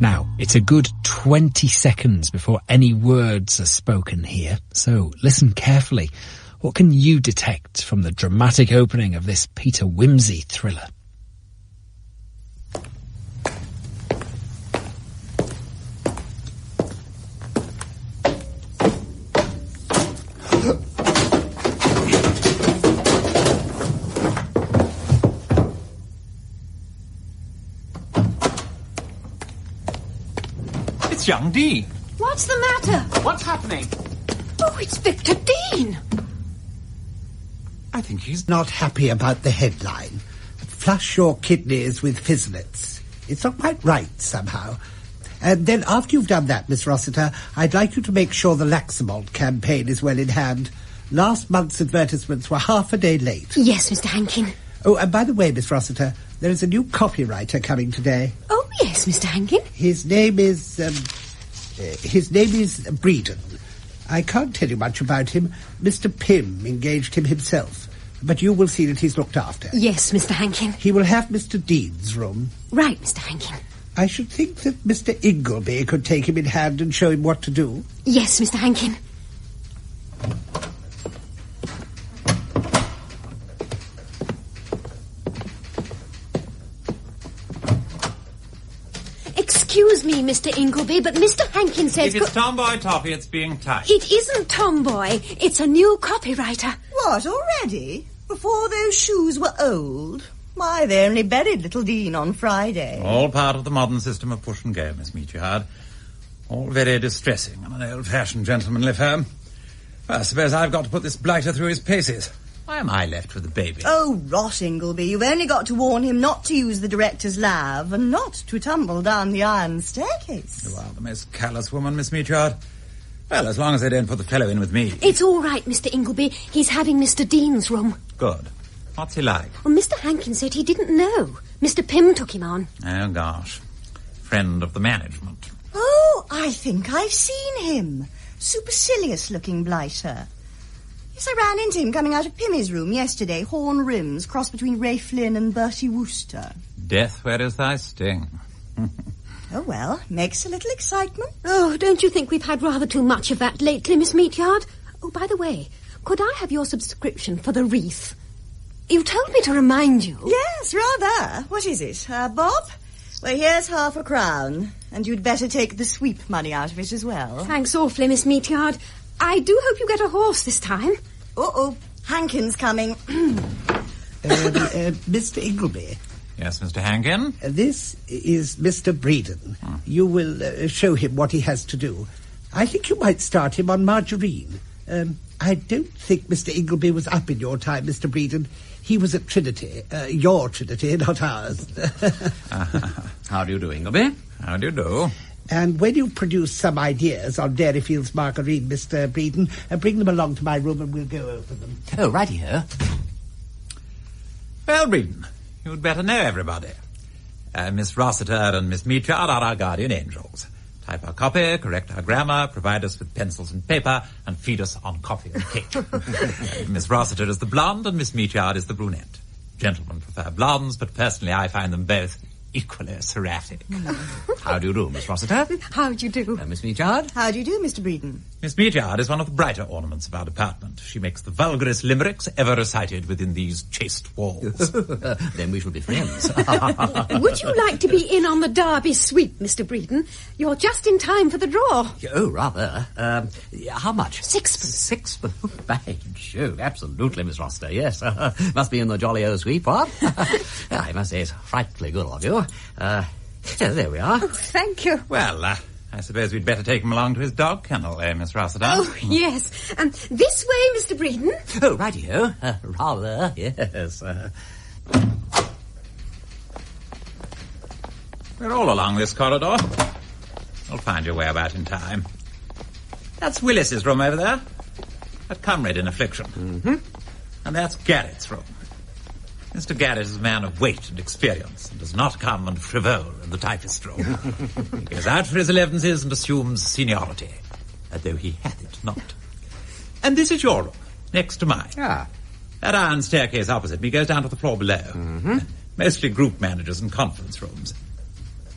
Now, it's a good 20 seconds before any words are spoken here, so listen carefully. What can you detect from the dramatic opening of this Peter Wimsey thriller? It's young Dean. What's the matter? What's happening? Oh, it's Victor Dean. I think he's not happy about the headline. Flush your kidneys with fizzlets. It's not quite right, somehow. And then after you've done that, Miss Rossiter, I'd like you to make sure the Laxamalt campaign is well in hand. Last month's advertisements were half a day late. Yes, Mr. Hankin. Oh, and by the way, Miss Rossiter, there is a new copywriter coming today. Oh, yes, Mr. Hankin. His name is Breeden. I can't tell you much about him. Mr. Pym engaged him himself. But you will see that he's looked after. Yes, Mr. Hankin. He will have Mr. Dean's room. Right, Mr. Hankin. I should think that Mr. Ingleby could take him in hand and show him what to do. Yes, Mr. Hankin. Excuse me, Mr. Ingleby, but Mr. Hankin says... If it's Tomboy Toffee, it's being typed. It isn't Tomboy. It's a new copywriter. What, already? Before those shoes were old? Why, they only buried little Dean on Friday. All part of the modern system of push and go, Miss Meatyard. All very distressing on an old-fashioned gentlemanly firm. Well, I suppose I've got to put this blighter through his paces. Why am I left with the baby? Oh, rot, Ingleby. You've only got to warn him not to use the director's lav and not to tumble down the iron staircase. You are the most callous woman, Miss Meatyard. Well, as long as they don't put the fellow in with me. It's all right, Mr. Ingleby. He's having Mr. Dean's room. Good. What's he like? Well, Mr. Hankin said he didn't know. Mr. Pym took him on. Oh, gosh. Friend of the management. Oh, I think I've seen him. Supercilious-looking blighter. Yes, I ran into him coming out of Pimmy's room yesterday. Horn rims, cross between Ray Flynn and Bertie Wooster. Death, where is thy sting? Oh, well, makes a little excitement. Oh, don't you think we've had rather too much of that lately, Miss Meatyard? Oh, by the way, could I have your subscription for the wreath? You told me to remind you. Yes, rather. What is it, Bob? Well, here's £0.50, and you'd better take the sweep money out of it as well. Thanks awfully, Miss Meatyard. I do hope you get a horse this time. Uh-oh, Hankin's coming. Mr. Ingleby. Yes, Mr. Hankin? This is Mr. Breeden. You will show him what he has to do. I think you might start him on margarine. I don't think Mr. Ingleby was up in your time, Mr. Breeden. He was at Trinity. Your Trinity, not ours. How do you do, Ingleby? How do you do? And when you've produced some ideas on Dairyfield's margarine, Mr. Breeden, bring them along to my room and we'll go over them. Oh, righty-ho. Well, Breeden, you'd better know everybody. Miss Rossiter and Miss Meatyard are our guardian angels. Type our copy, correct our grammar, provide us with pencils and paper, and feed us on coffee and cake. Miss Rossiter is the blonde and Miss Meatyard is the brunette. Gentlemen prefer blondes, but personally I find them both equally seraphic. How do you do, Miss Rossiter? How do you do? Miss Meatyard? How do you do, Mr. Breeden? Miss Meatyard is one of the brighter ornaments of our department. She makes the vulgarest limericks ever recited within these chaste walls. Then we shall be friends. Would you like to be in on the Derby sweep, Mr. Breeden? You're just in time for the draw. Oh, rather. How much? Sixpence. Sixpence? By Jove, absolutely, Miss Rossiter, yes. Must be in the jolly old sweep, what? I must say it's frightfully good of you. There we are. Oh, thank you. Well, I suppose we'd better take him along to his dog kennel, Miss Rossiter? Oh, yes. This way, Mr. Breeden. Oh, righty-ho. Rather, yes. We're all along this corridor. You'll find your way about in time. That's Willis's room over there. A comrade in affliction. Mm-hmm. And that's Garrett's room. Mr. Garrett is a man of weight and experience and does not come and frivole in the typist room. He goes out for his 11s and assumes seniority, though he hath it not. And this is your room, next to mine. Ah. That iron staircase opposite me goes down to the floor below. Mm-hmm. Mostly group managers and conference rooms.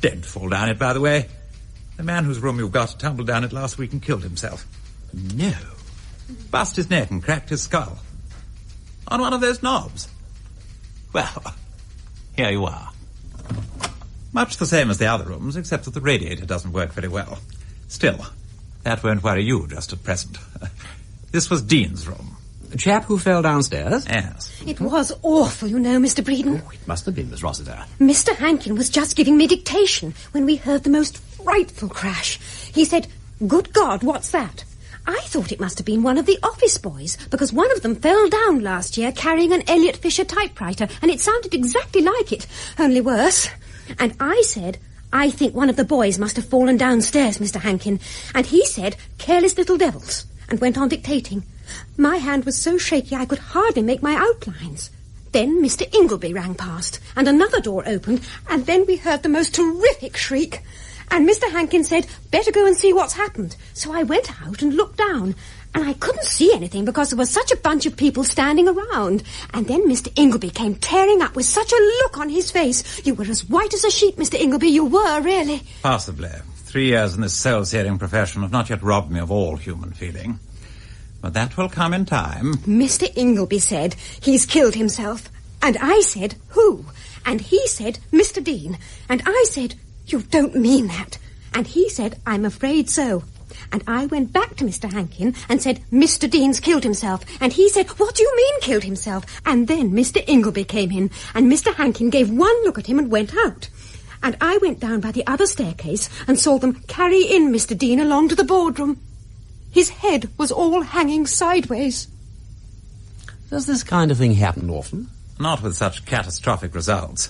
Don't fall down it, by the way. The man whose room you got tumbled down it last week and killed himself. No. Bust his neck and cracked his skull. On one of those knobs. Well, here you are. Much the same as the other rooms, except that the radiator doesn't work very well. Still, that won't worry you just at present. This was Dean's room. A chap who fell downstairs? Yes. It was awful, you know, Mr. Breeden. Oh, it must have been, Miss Rossiter. Mr. Hankin was just giving me dictation when we heard the most frightful crash. He said, "Good God, what's that?" I thought it must have been one of the office boys, because one of them fell down last year carrying an Elliot Fisher typewriter, and it sounded exactly like it, only worse. And I said, "I think one of the boys must have fallen downstairs, Mr. Hankin." And he said, "Careless little devils," and went on dictating. My hand was so shaky I could hardly make my outlines. Then Mr. Ingleby rang past, and another door opened, and then we heard the most terrific shriek. And Mr. Hankin said, "Better go and see what's happened." So I went out and looked down, and I couldn't see anything because there was such a bunch of people standing around. And then Mr. Ingleby came tearing up with such a look on his face. You were as white as a sheet, Mr. Ingleby, you were, really. Possibly. 3 years in this soul-searing profession have not yet robbed me of all human feeling. But that will come in time. Mr. Ingleby said, "He's killed himself." And I said, "Who?" And he said, "Mr. Dean." And I said, "You don't mean that." And he said, "I'm afraid so." And I went back to Mr. Hankin and said, "Mr. Dean's killed himself." And he said, "What do you mean killed himself?" And then Mr. Ingleby came in, and Mr. Hankin gave one look at him and went out. And I went down by the other staircase and saw them carry in Mr. Dean along to the boardroom. His head was all hanging sideways. Does this kind of thing happen often? Not with such catastrophic results.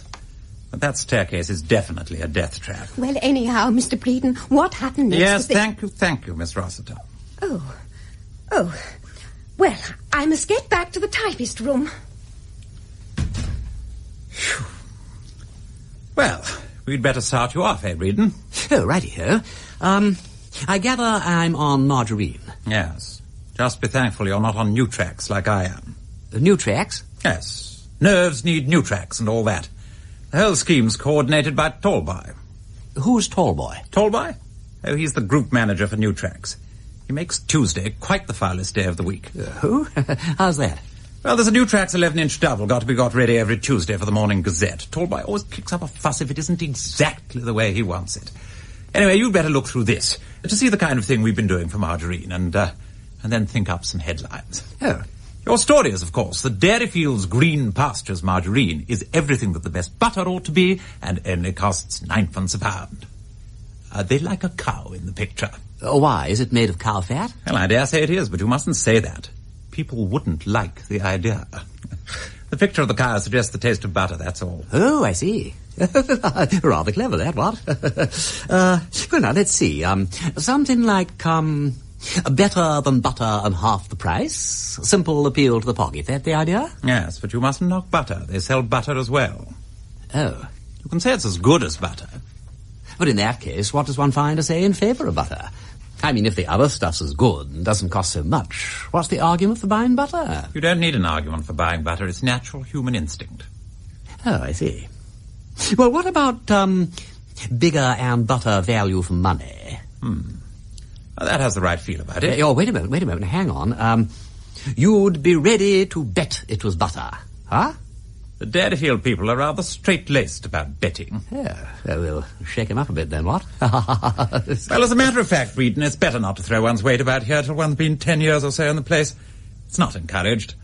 But that staircase is definitely a death trap. Well, anyhow, Mr. Breeden, what happened next? Yes, thank you, Miss Rossiter. Oh. Well, I must get back to the typist room. Whew. Well, we'd better start you off, Breeden? Oh, righty-ho. I gather I'm on margarine. Yes. Just be thankful you're not on new tracks like I am. New tracks? Yes. Nerves need new tracks and all that. The whole scheme's coordinated by Tallboy. Who's Tallboy? Tallboy? Oh, he's the group manager for new tracks. He makes Tuesday quite the foulest day of the week. Who? How's that? Well, there's a new tracks 11-inch double got to be got ready every Tuesday for the Morning Gazette. Tallboy always kicks up a fuss if it isn't exactly the way he wants it. Anyway, you'd better look through this to see the kind of thing we've been doing for margarine and then think up some headlines. Oh. Your story is, of course, that Dairyfield's Green Pastures margarine is everything that the best butter ought to be and only costs 9d a pound. They like a cow in the picture. Why? Is it made of cow fat? Well, I dare say it is, but you mustn't say that. People wouldn't like the idea. The picture of the cow suggests the taste of butter, that's all. Oh, I see. Rather clever, that, what? Well, now, let's see. Something like, better than butter and half the price. Simple appeal to the pocket. That the idea? Yes, but you mustn't knock butter. They sell butter as well. Oh. You can say it's as good as butter. But in that case, what does one find to say in favour of butter? I mean, if the other stuff's as good and doesn't cost so much, what's the argument for buying butter? You don't need an argument for buying butter. It's natural human instinct. Oh, I see. Well, what about, bigger and butter value for money? Well, that has the right feel about it. Oh, wait a moment, hang on. You'd be ready to bet it was butter, huh? The Dairyfield people are rather straight-laced about betting. Yeah, we'll shake him up a bit then, what? Well, as a matter of fact, Breeden, it's better not to throw one's weight about here till one's been 10 years or so in the place. It's not encouraged.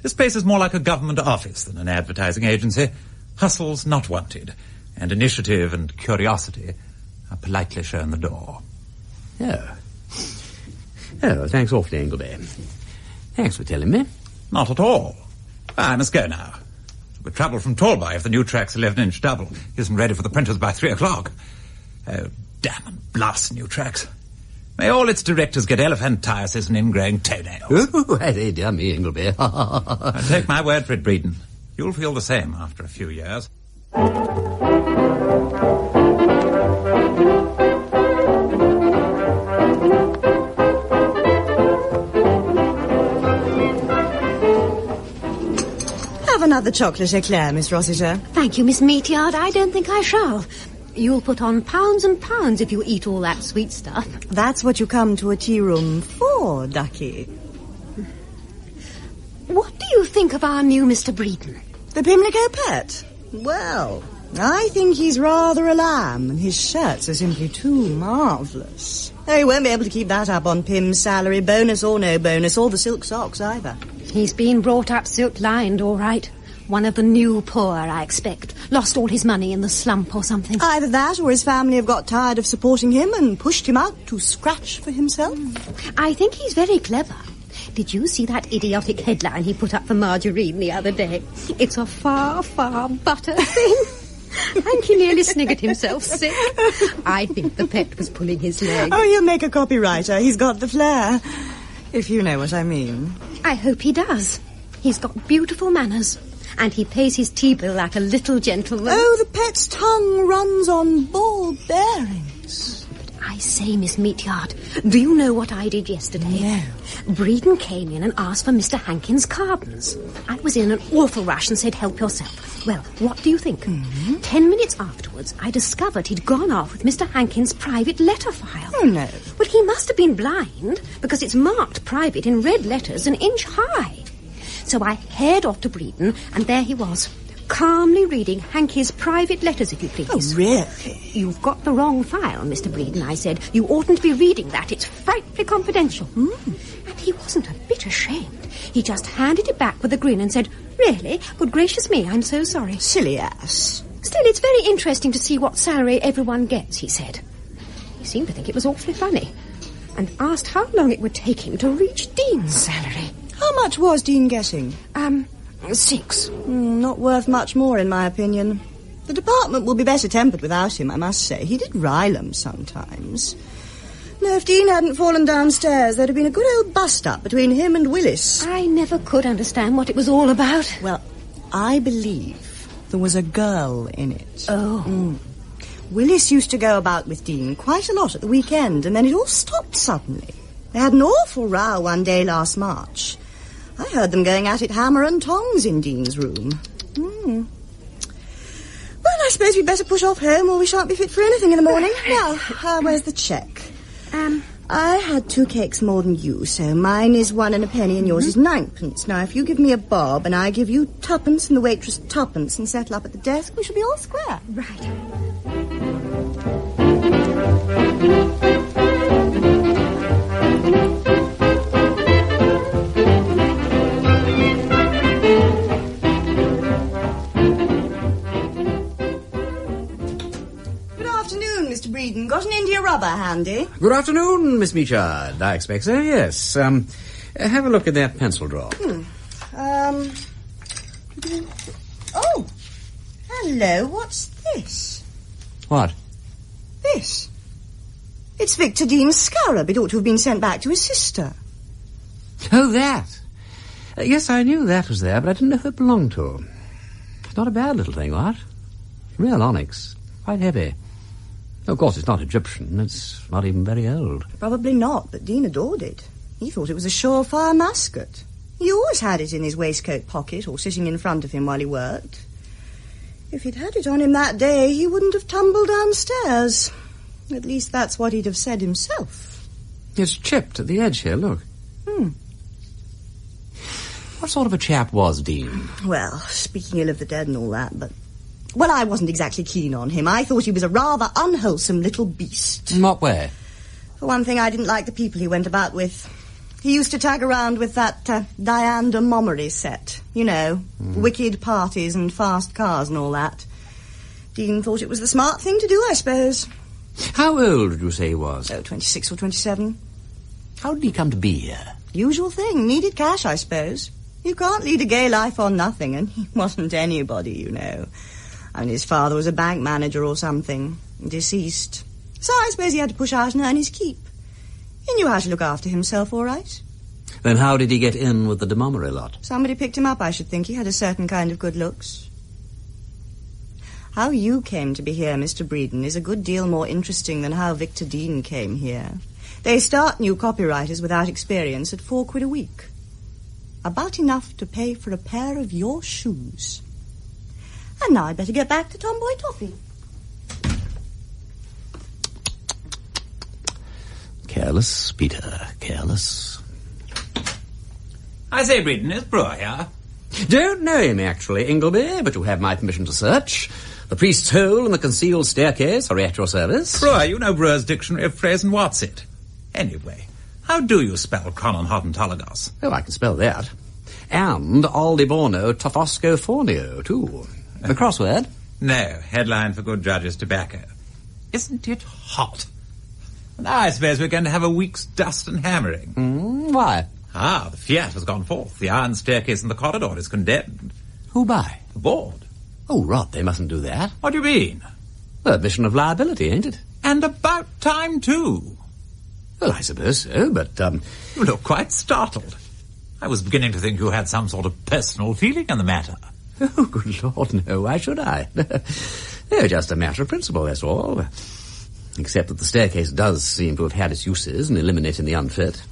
This place is more like a government office than an advertising agency. Hustle's not wanted, and initiative and curiosity are politely shown the door. Oh, thanks awfully, Ingleby. Thanks for telling me. Not at all. I must go now. It'll be trouble from Tallboy if the new track's 11-inch double isn't ready for the printers by 3 o'clock. Oh, damn and blast new tracks. May all its directors get elephantiasis and ingrowing toenails. Oh, hey, dear me, Ingleby. I take my word for it, Breeden. You'll feel the same after a few years. Have another chocolate eclair, Miss Rossiter. Thank you, Miss Meatyard. I don't think I shall. You'll put on pounds and pounds if you eat all that sweet stuff. That's what you come to a tea room for, Ducky. What do you think of our new Mr. Breeden? The Pimlico pet? Well, I think he's rather a lamb, and his shirts are simply too marvellous. Oh, he won't be able to keep that up on Pim's salary, bonus or no bonus, or the silk socks either. He's been brought up silk-lined, all right. One of the new poor, I expect. Lost all his money in the slump or something. Either that or his family have got tired of supporting him and pushed him out to scratch for himself. I think he's very clever. Did you see that idiotic headline he put up for Margarine the other day? It's a far, far butter thing. Hanky nearly sniggered himself sick. I think the pet was pulling his leg. Oh, he'll make a copywriter. He's got the flair. If you know what I mean. I hope he does. He's got beautiful manners. And he pays his tea bill like a little gentleman. Oh, the pet's tongue runs on ball bearings. But I say, Miss Meatyard, do you know what I did yesterday? No. Breeden came in and asked for Mr. Hankin's cartons. I was in an awful rush and said, help yourself. Well, what do you think? 10 minutes afterwards, I discovered he'd gone off with Mr. Hankin's private letter file. Oh, no. Well, he must have been blind, because it's marked private in red letters an inch high. So I haired off to Breeden, and there he was, calmly reading Hanky's private letters, if you please. Oh, really? You've got the wrong file, Mr. Breeden, I said. You oughtn't to be reading that. It's frightfully confidential. And he wasn't a bit ashamed. He just handed it back with a grin and said, really? Good gracious me, I'm so sorry. Silly ass. Still, it's very interesting to see what salary everyone gets, he said. He seemed to think it was awfully funny, and asked how long it would take him to reach Dean's salary. How much was Dean getting? 6. Not worth much more, in my opinion. The department will be better tempered without him, I must say. He did rile 'em sometimes. No, if Dean hadn't fallen downstairs, there'd have been a good old bust-up between him and Willis. I never could understand what it was all about. Well, I believe there was a girl in it. Oh. Willis used to go about with Dean quite a lot at the weekend, and then it all stopped suddenly. They had an awful row one day last March. I heard them going at it hammer and tongs in Dean's room. Well, I suppose we'd better push off home or we shan't be fit for anything in the morning. Now, where's the cheque? I had 2 cakes more than you, so mine is 1 and a penny and yours is 9pence. Now, if you give me a bob and I give you 2pence and the waitress 2pence and settle up at the desk, we shall be all square. Right. Breeden, got an India rubber handy? Good afternoon, Miss Meachard. I expect so, yes. Have a look at that pencil drawer. Oh, hello, what's this? What? This. It's Victor Dean's scarab. It ought to have been sent back to his sister. Oh, that. Yes, I knew that was there, but I didn't know who it belonged to. It's not a bad little thing, what? Real onyx. Quite heavy. Of course, it's not Egyptian. It's not even very old. Probably not, but Dean adored it. He thought it was a surefire musket. He always had it in his waistcoat pocket or sitting in front of him while he worked. If he'd had it on him that day, he wouldn't have tumbled downstairs. At least that's what he'd have said himself. It's chipped at the edge here, look. What sort of a chap was Dean? Well, speaking ill of the dead and all that, but... Well, I wasn't exactly keen on him. I thought he was a rather unwholesome little beast. In what way? For one thing, I didn't like the people he went about with. He used to tag around with that Diane de Montgomery set. You know, wicked parties and fast cars and all that. Dean thought it was the smart thing to do, I suppose. How old did you say he was? Oh, 26 or 27. How did he come to be here? Usual thing. Needed cash, I suppose. You can't lead a gay life on nothing, and he wasn't anybody, you know. I mean, his father was a bank manager or something, deceased. So I suppose he had to push out and earn his keep. He knew how to look after himself, all right. Then how did he get in with the de Montgomery lot? Somebody picked him up, I should think. He had a certain kind of good looks. How you came to be here, Mr. Breeden, is a good deal more interesting than how Victor Dean came here. They start new copywriters without experience at £4 a week. About enough to pay for a pair of your shoes. And now I'd better get back to Tomboy Toffee. Careless, Peter, careless. I say, Breeden, is Brewer here? Don't know him, actually, Ingleby, but you have my permission to search. The priest's hole and the concealed staircase are at your service. Brewer, you know Brewer's Dictionary of Phrase and what's it? Anyway, how do you spell Cronon Hodentalagos? Oh, I can spell that. And Aldiborno Tofosco Fornio, too. The crossword? No, headline for good judges' tobacco. Isn't it hot? Now I suppose we're going to have a week's dust and hammering. Why? The fiat has gone forth. The iron staircase in the corridor is condemned. Who by? The board. Oh, Rod, they mustn't do that. What do you mean? Admission of liability, ain't it? And about time, too. Well, I suppose so, but, You look quite startled. I was beginning to think you had some sort of personal feeling in the matter. Oh, good Lord, no, why should I? No, just a matter of principle, that's all. Except that the staircase does seem to have had its uses in eliminating the unfit.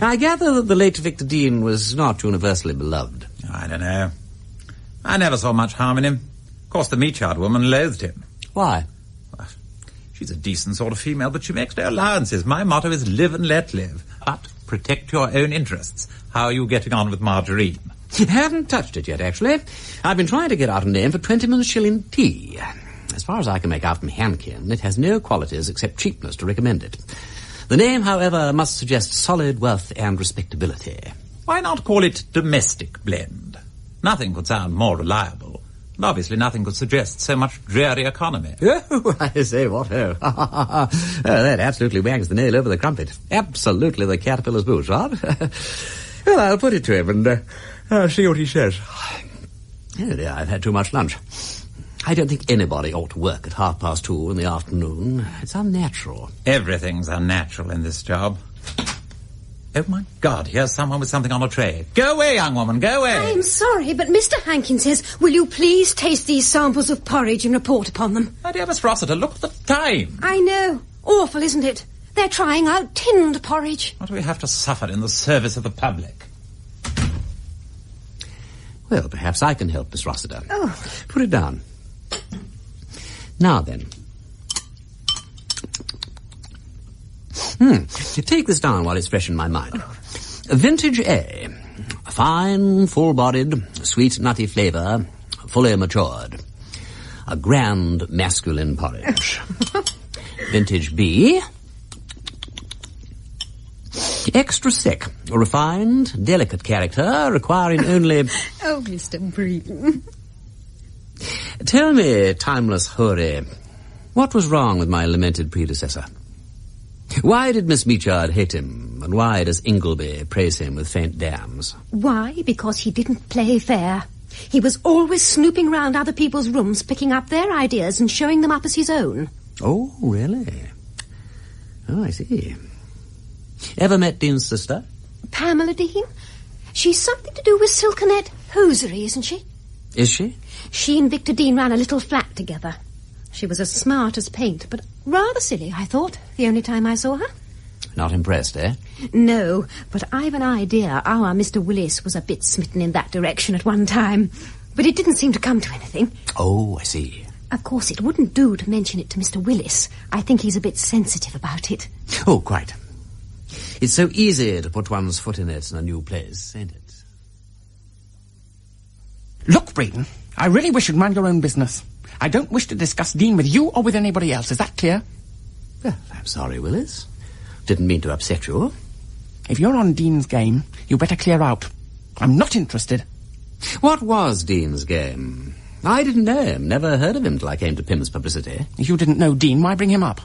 I gather that the late Victor Dean was not universally beloved. I don't know. I never saw much harm in him. Of course, the Meachard woman loathed him. Why? Well, she's a decent sort of female, but she makes no allowances. My motto is live and let live. But protect your own interests. How are you getting on with Margarine? Haven't touched it yet, actually. I've been trying to get out a name for 20-minute shilling tea. As far as I can make out from Hankin, it has no qualities except cheapness to recommend it. The name, however, must suggest solid wealth and respectability. Why not call it Domestic Blend? Nothing could sound more reliable. And obviously nothing could suggest so much dreary economy. Oh, I say, what ho. Oh, that absolutely wangs the nail over the crumpet. Absolutely the caterpillar's boots, Rod. Well, I'll put it to him and I'll see what he says. Oh dear, I've had too much lunch. I don't think anybody ought to work at 2:30 in the afternoon. It's unnatural. Everything's unnatural in this job. Oh, my God, here's someone with something on a tray. Go away, young woman, go away. I'm sorry, but Mr. Hankin says, will you please taste these samples of porridge and report upon them? My dear Miss Rossiter, look at the time. I know. Awful, isn't it? They're trying out tinned porridge. What do we have to suffer in the service of the public? Well, perhaps I can help, Miss Rossiter. Oh. Put it down. Now then. Take this down while it's fresh in my mind. Vintage A. Fine, full-bodied, sweet, nutty flavour, fully matured. A grand masculine porridge. Vintage B. Extra sick, refined, delicate character, requiring only... Oh, Mr. Breeden. Tell me, timeless houri, what was wrong with my lamented predecessor? Why did Miss Meachard hate him, and why does Ingleby praise him with faint damns? Why? Because he didn't play fair. He was always snooping round other people's rooms, picking up their ideas and showing them up as his own. Oh, really? Oh, I see. Ever met Dean's sister? Pamela Dean? She's something to do with Silkenette hosiery, isn't she? Is she? She and Victor Dean ran a little flat together. She was as smart as paint, but rather silly, I thought, the only time I saw her. Not impressed, eh? No, but I've an idea our Mr. Willis was a bit smitten in that direction at one time. But it didn't seem to come to anything. Oh, I see. Of course, it wouldn't do to mention it to Mr. Willis. I think he's a bit sensitive about it. Oh, quite. It's so easy to put one's foot in it in a new place, ain't it? Look, Breeden, I really wish you'd mind your own business. I don't wish to discuss Dean with you or with anybody else. Is that clear? Well, I'm sorry, Willis. Didn't mean to upset you. If you're on Dean's game, you better clear out. I'm not interested. What was Dean's game? I didn't know him. Never heard of him till I came to Pym's publicity. If you didn't know Dean, why bring him up?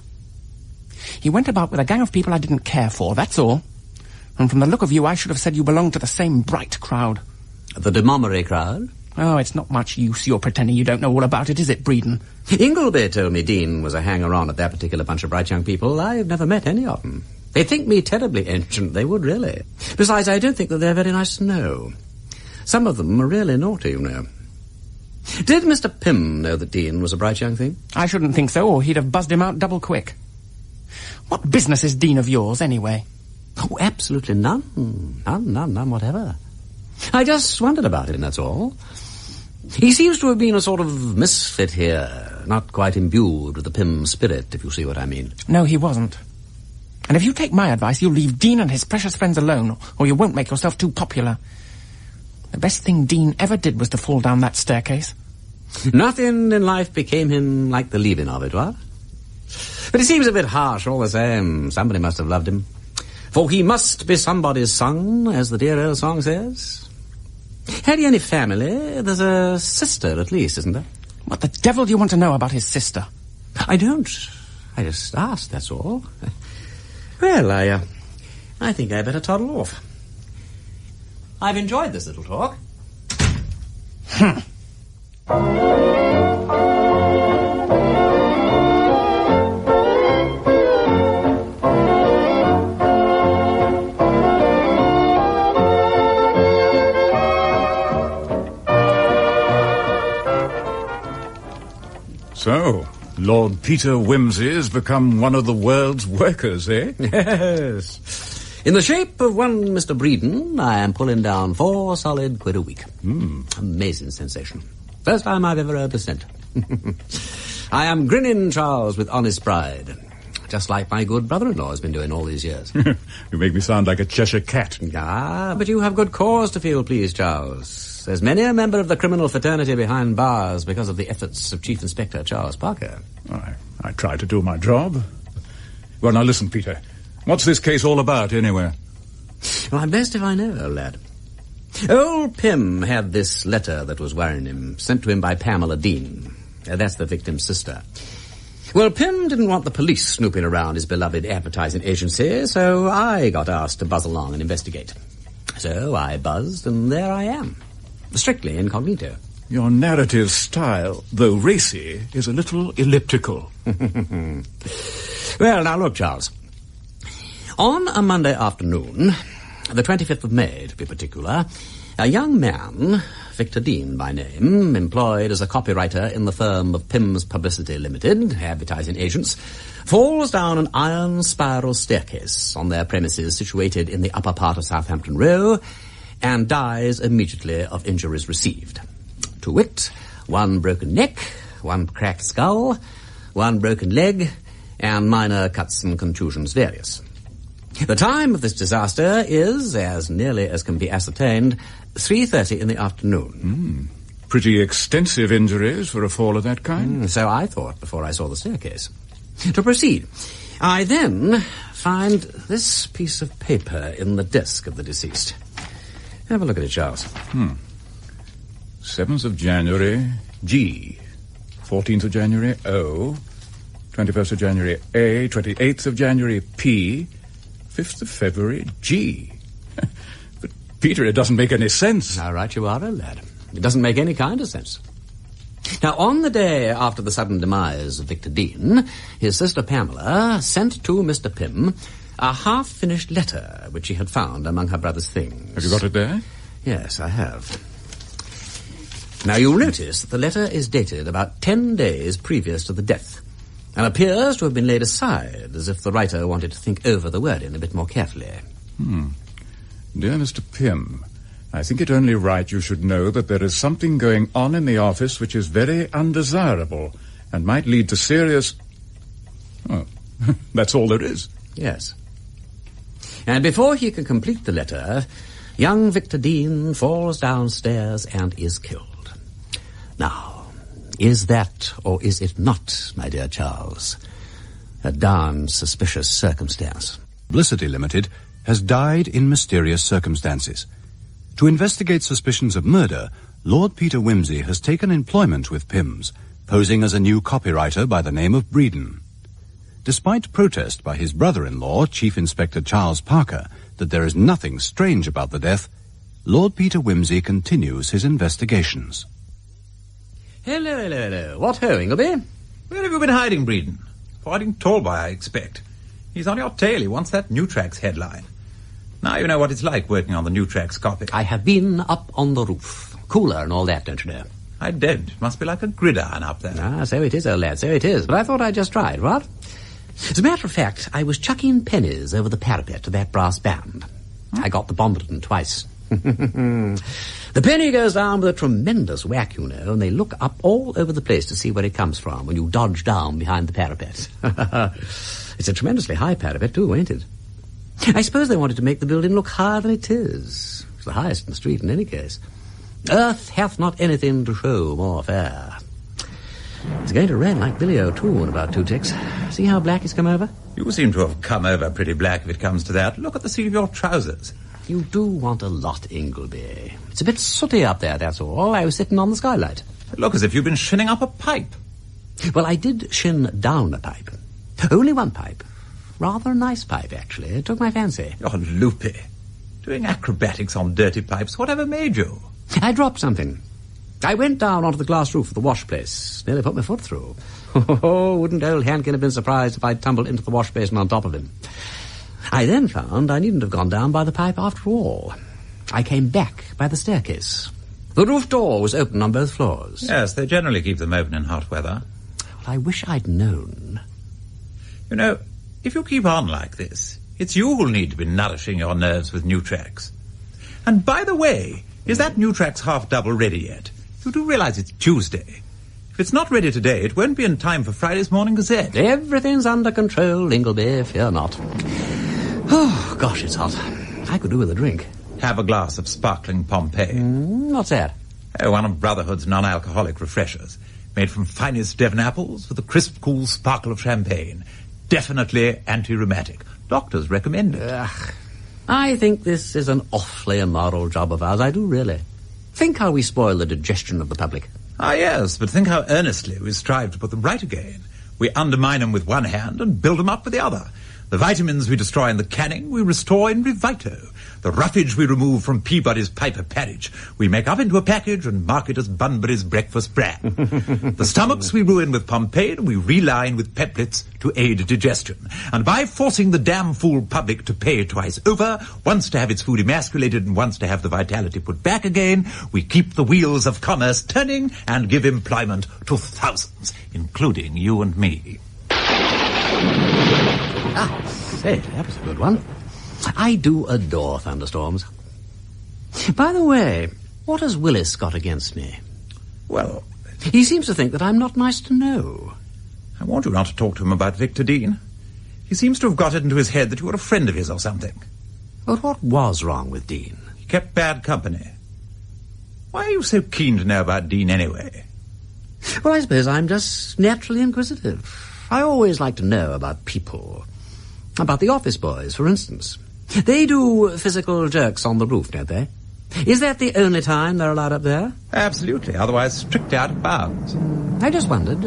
He went about with a gang of people I didn't care for, that's all. And from the look of you, I should have said you belonged to the same bright crowd. The de Montgomery crowd? Oh, it's not much use you're pretending you don't know all about it, is it, Breeden? Ingleby told me Dean was a hanger-on at that particular bunch of bright young people. I've never met any of them. They think me terribly ancient, they would, really. Besides, I don't think that they're very nice to know. Some of them are really naughty, you know. Did Mr. Pym know that Dean was a bright young thing? I shouldn't think so, or he'd have buzzed him out double quick. What business is Dean of yours, anyway? Oh, absolutely none. None whatever. I just wondered about him, that's all. He seems to have been a sort of misfit here, not quite imbued with the Pym spirit, if you see what I mean. No, he wasn't. And if you take my advice, you'll leave Dean and his precious friends alone, or you won't make yourself too popular. The best thing Dean ever did was to fall down that staircase. Nothing in life became him like the leaving of it, what? But he seems a bit harsh all the same. Somebody must have loved him. For he must be somebody's son, as the dear old song says. Had he any family? There's a sister, at least, isn't there? What the devil do you want to know about his sister? I don't. I just asked, that's all. Well, I think I better toddle off. I've enjoyed this little talk. So, Lord Peter Wimsey has become one of the world's workers, eh? Yes. In the shape of one Mr. Breeden, I am pulling down 4 solid quid a week. Amazing sensation. First time I've ever heard the cent. I am grinning, Charles, with honest pride. Just like my good brother-in-law has been doing all these years. You make me sound like a Cheshire cat. Ah, but you have good cause to feel pleased, Charles. There's many a member of the criminal fraternity behind bars because of the efforts of Chief Inspector Charles Parker. I try to do my job. Well, now listen, Peter. What's this case all about, anyway? Well, I'm best if I know, old lad. Old Pym had this letter that was worrying him, sent to him by Pamela Dean. That's the victim's sister. Well, Pym didn't want the police snooping around his beloved advertising agency, so I got asked to buzz along and investigate. So I buzzed, and there I am. Strictly incognito. Your narrative style, though racy, is a little elliptical. Well, now look, Charles. On a Monday afternoon, the 25th of May, to be particular, a young man, Victor Dean by name, employed as a copywriter in the firm of Pym's Publicity Limited, advertising agents, falls down an iron spiral staircase on their premises situated in the upper part of Southampton Row and dies immediately of injuries received. To wit, 1 broken neck, 1 cracked skull, 1 broken leg, and minor cuts and contusions various. The time of this disaster is, as nearly as can be ascertained, 3:30 in the afternoon. Pretty extensive injuries for a fall of that kind. So I thought before I saw the staircase. To proceed, I then find this piece of paper in the desk of the deceased. Have a look at it, Charles. 7th of January, G. 14th of January, O. 21st of January, A. 28th of January, P. 5th of February, G. But, Peter, it doesn't make any sense. How right you are, lad. It doesn't make any kind of sense. Now, on the day after the sudden demise of Victor Dean, his sister Pamela sent to Mr. Pym a half-finished letter which she had found among her brother's things. Have you got it there? Yes, I have. Now, you'll notice that the letter is dated about 10 days previous to the death and appears to have been laid aside as if the writer wanted to think over the wording a bit more carefully. Dear Mr. Pym, I think it only right you should know that there is something going on in the office which is very undesirable and might lead to serious... Oh, that's all there is. Yes. And before he can complete the letter, young Victor Dean falls downstairs and is killed. Now, is that or is it not, my dear Charles, a darned suspicious circumstance? Publicity Limited has died in mysterious circumstances. To investigate suspicions of murder, Lord Peter Wimsey has taken employment with Pym's, posing as a new copywriter by the name of Breeden. Despite protest by his brother-in-law, Chief Inspector Charles Parker, that there is nothing strange about the death, Lord Peter Wimsey continues his investigations. Hello. What ho, Ingleby? Where have you been hiding, Breeden? Fighting tall boy, I expect. He's on your tail. He wants that New Tracks headline. Now you know what it's like working on the New Tracks copy. I have been up on the roof. Cooler and all that, don't you know? I don't. It must be like a gridiron up there. Ah, so it is, old lad, so it is. But I thought I'd just tried, what? As a matter of fact, I was chucking pennies over the parapet to that brass band. I got the Bomberton twice. The penny goes down with a tremendous whack, you know, and they look up all over the place to see where it comes from when you dodge down behind the parapet. It's a tremendously high parapet, too, ain't it? I suppose they wanted to make the building look higher than it is. It's the highest in the street in any case. Earth hath not anything to show more fair. It's going to rain like Billy O'Toole in about 2 ticks. See how black he's come over? You seem to have come over pretty black if it comes to that. Look at the seat of your trousers. You do want a lot, Ingleby. It's a bit sooty up there, that's all. I was sitting on the skylight. Look as if you've been shinning up a pipe. Well, I did shin down a pipe. Only one pipe. Rather a nice pipe, actually. It took my fancy. You're loopy. Doing acrobatics on dirty pipes. Whatever made you? I dropped something. I went down onto the glass roof of the wash place. Nearly put my foot through. Oh, wouldn't old Hankin have been surprised if I'd tumbled into the wash basin on top of him. I then found I needn't have gone down by the pipe after all. I came back by the staircase. The roof door was open on both floors. Yes, they generally keep them open in hot weather. Well, I wish I'd known. You know, if you keep on like this, it's you who'll need to be nourishing your nerves with Nutrax. And by the way, is that Nutrax half double ready yet? You do realize it's Tuesday. If it's not ready today, it won't be in time for Friday's Morning Gazette. Everything's under control, Ingleby, fear not. Oh, gosh, it's hot. I could do with a drink. Have a glass of sparkling Pompeii. What's that? One of Brotherhood's non-alcoholic refreshers, made from finest Devon apples with a crisp, cool sparkle of champagne. Definitely anti-rheumatic. Doctors recommend it. I think this is an awfully immoral job of ours. I do, really. Think how we spoil the digestion of the public. Ah, yes, but think how earnestly we strive to put them right again. We undermine them with one hand and build them up with the other. The vitamins we destroy in the canning, we restore in Revito. The roughage we remove from Peabody's Piper Parriage, we make up into a package and market as Bunbury's breakfast brand. The stomachs we ruin with Pompeii, we reline with Peplitz to aid digestion. And by forcing the damn fool public to pay twice over, once to have its food emasculated and once to have the vitality put back again, we keep the wheels of commerce turning and give employment to thousands, including you and me. Say, that was a good one. I do adore thunderstorms. By the way, what has Willis got against me? Well, he seems to think that I'm not nice to know. I want you not to talk to him about Victor Dean. He seems to have got it into his head that you were a friend of his or something. But what was wrong with Dean? He kept bad company. Why are you so keen to know about Dean anyway? Well, I suppose I'm just naturally inquisitive. I always like to know about people. About the office boys, for instance. They do physical jerks on the roof, don't they? Is that the only time they're allowed up there? Absolutely, otherwise strict out of bounds. I just wondered.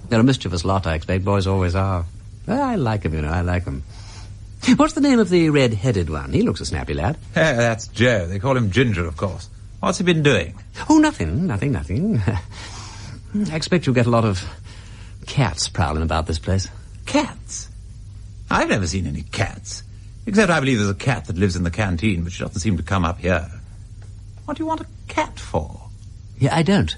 They're a mischievous lot, I expect. Boys always are. I like them, you know, I like them. What's the name of the red-headed one? He looks a snappy lad. That's Joe. They call him Ginger, of course. What's he been doing? Oh, nothing. I expect you'll get a lot of cats prowling about this place. Cats? I've never seen any cats. Except I believe there's a cat that lives in the canteen, but she doesn't seem to come up here. What do you want a cat for? Yeah, I don't.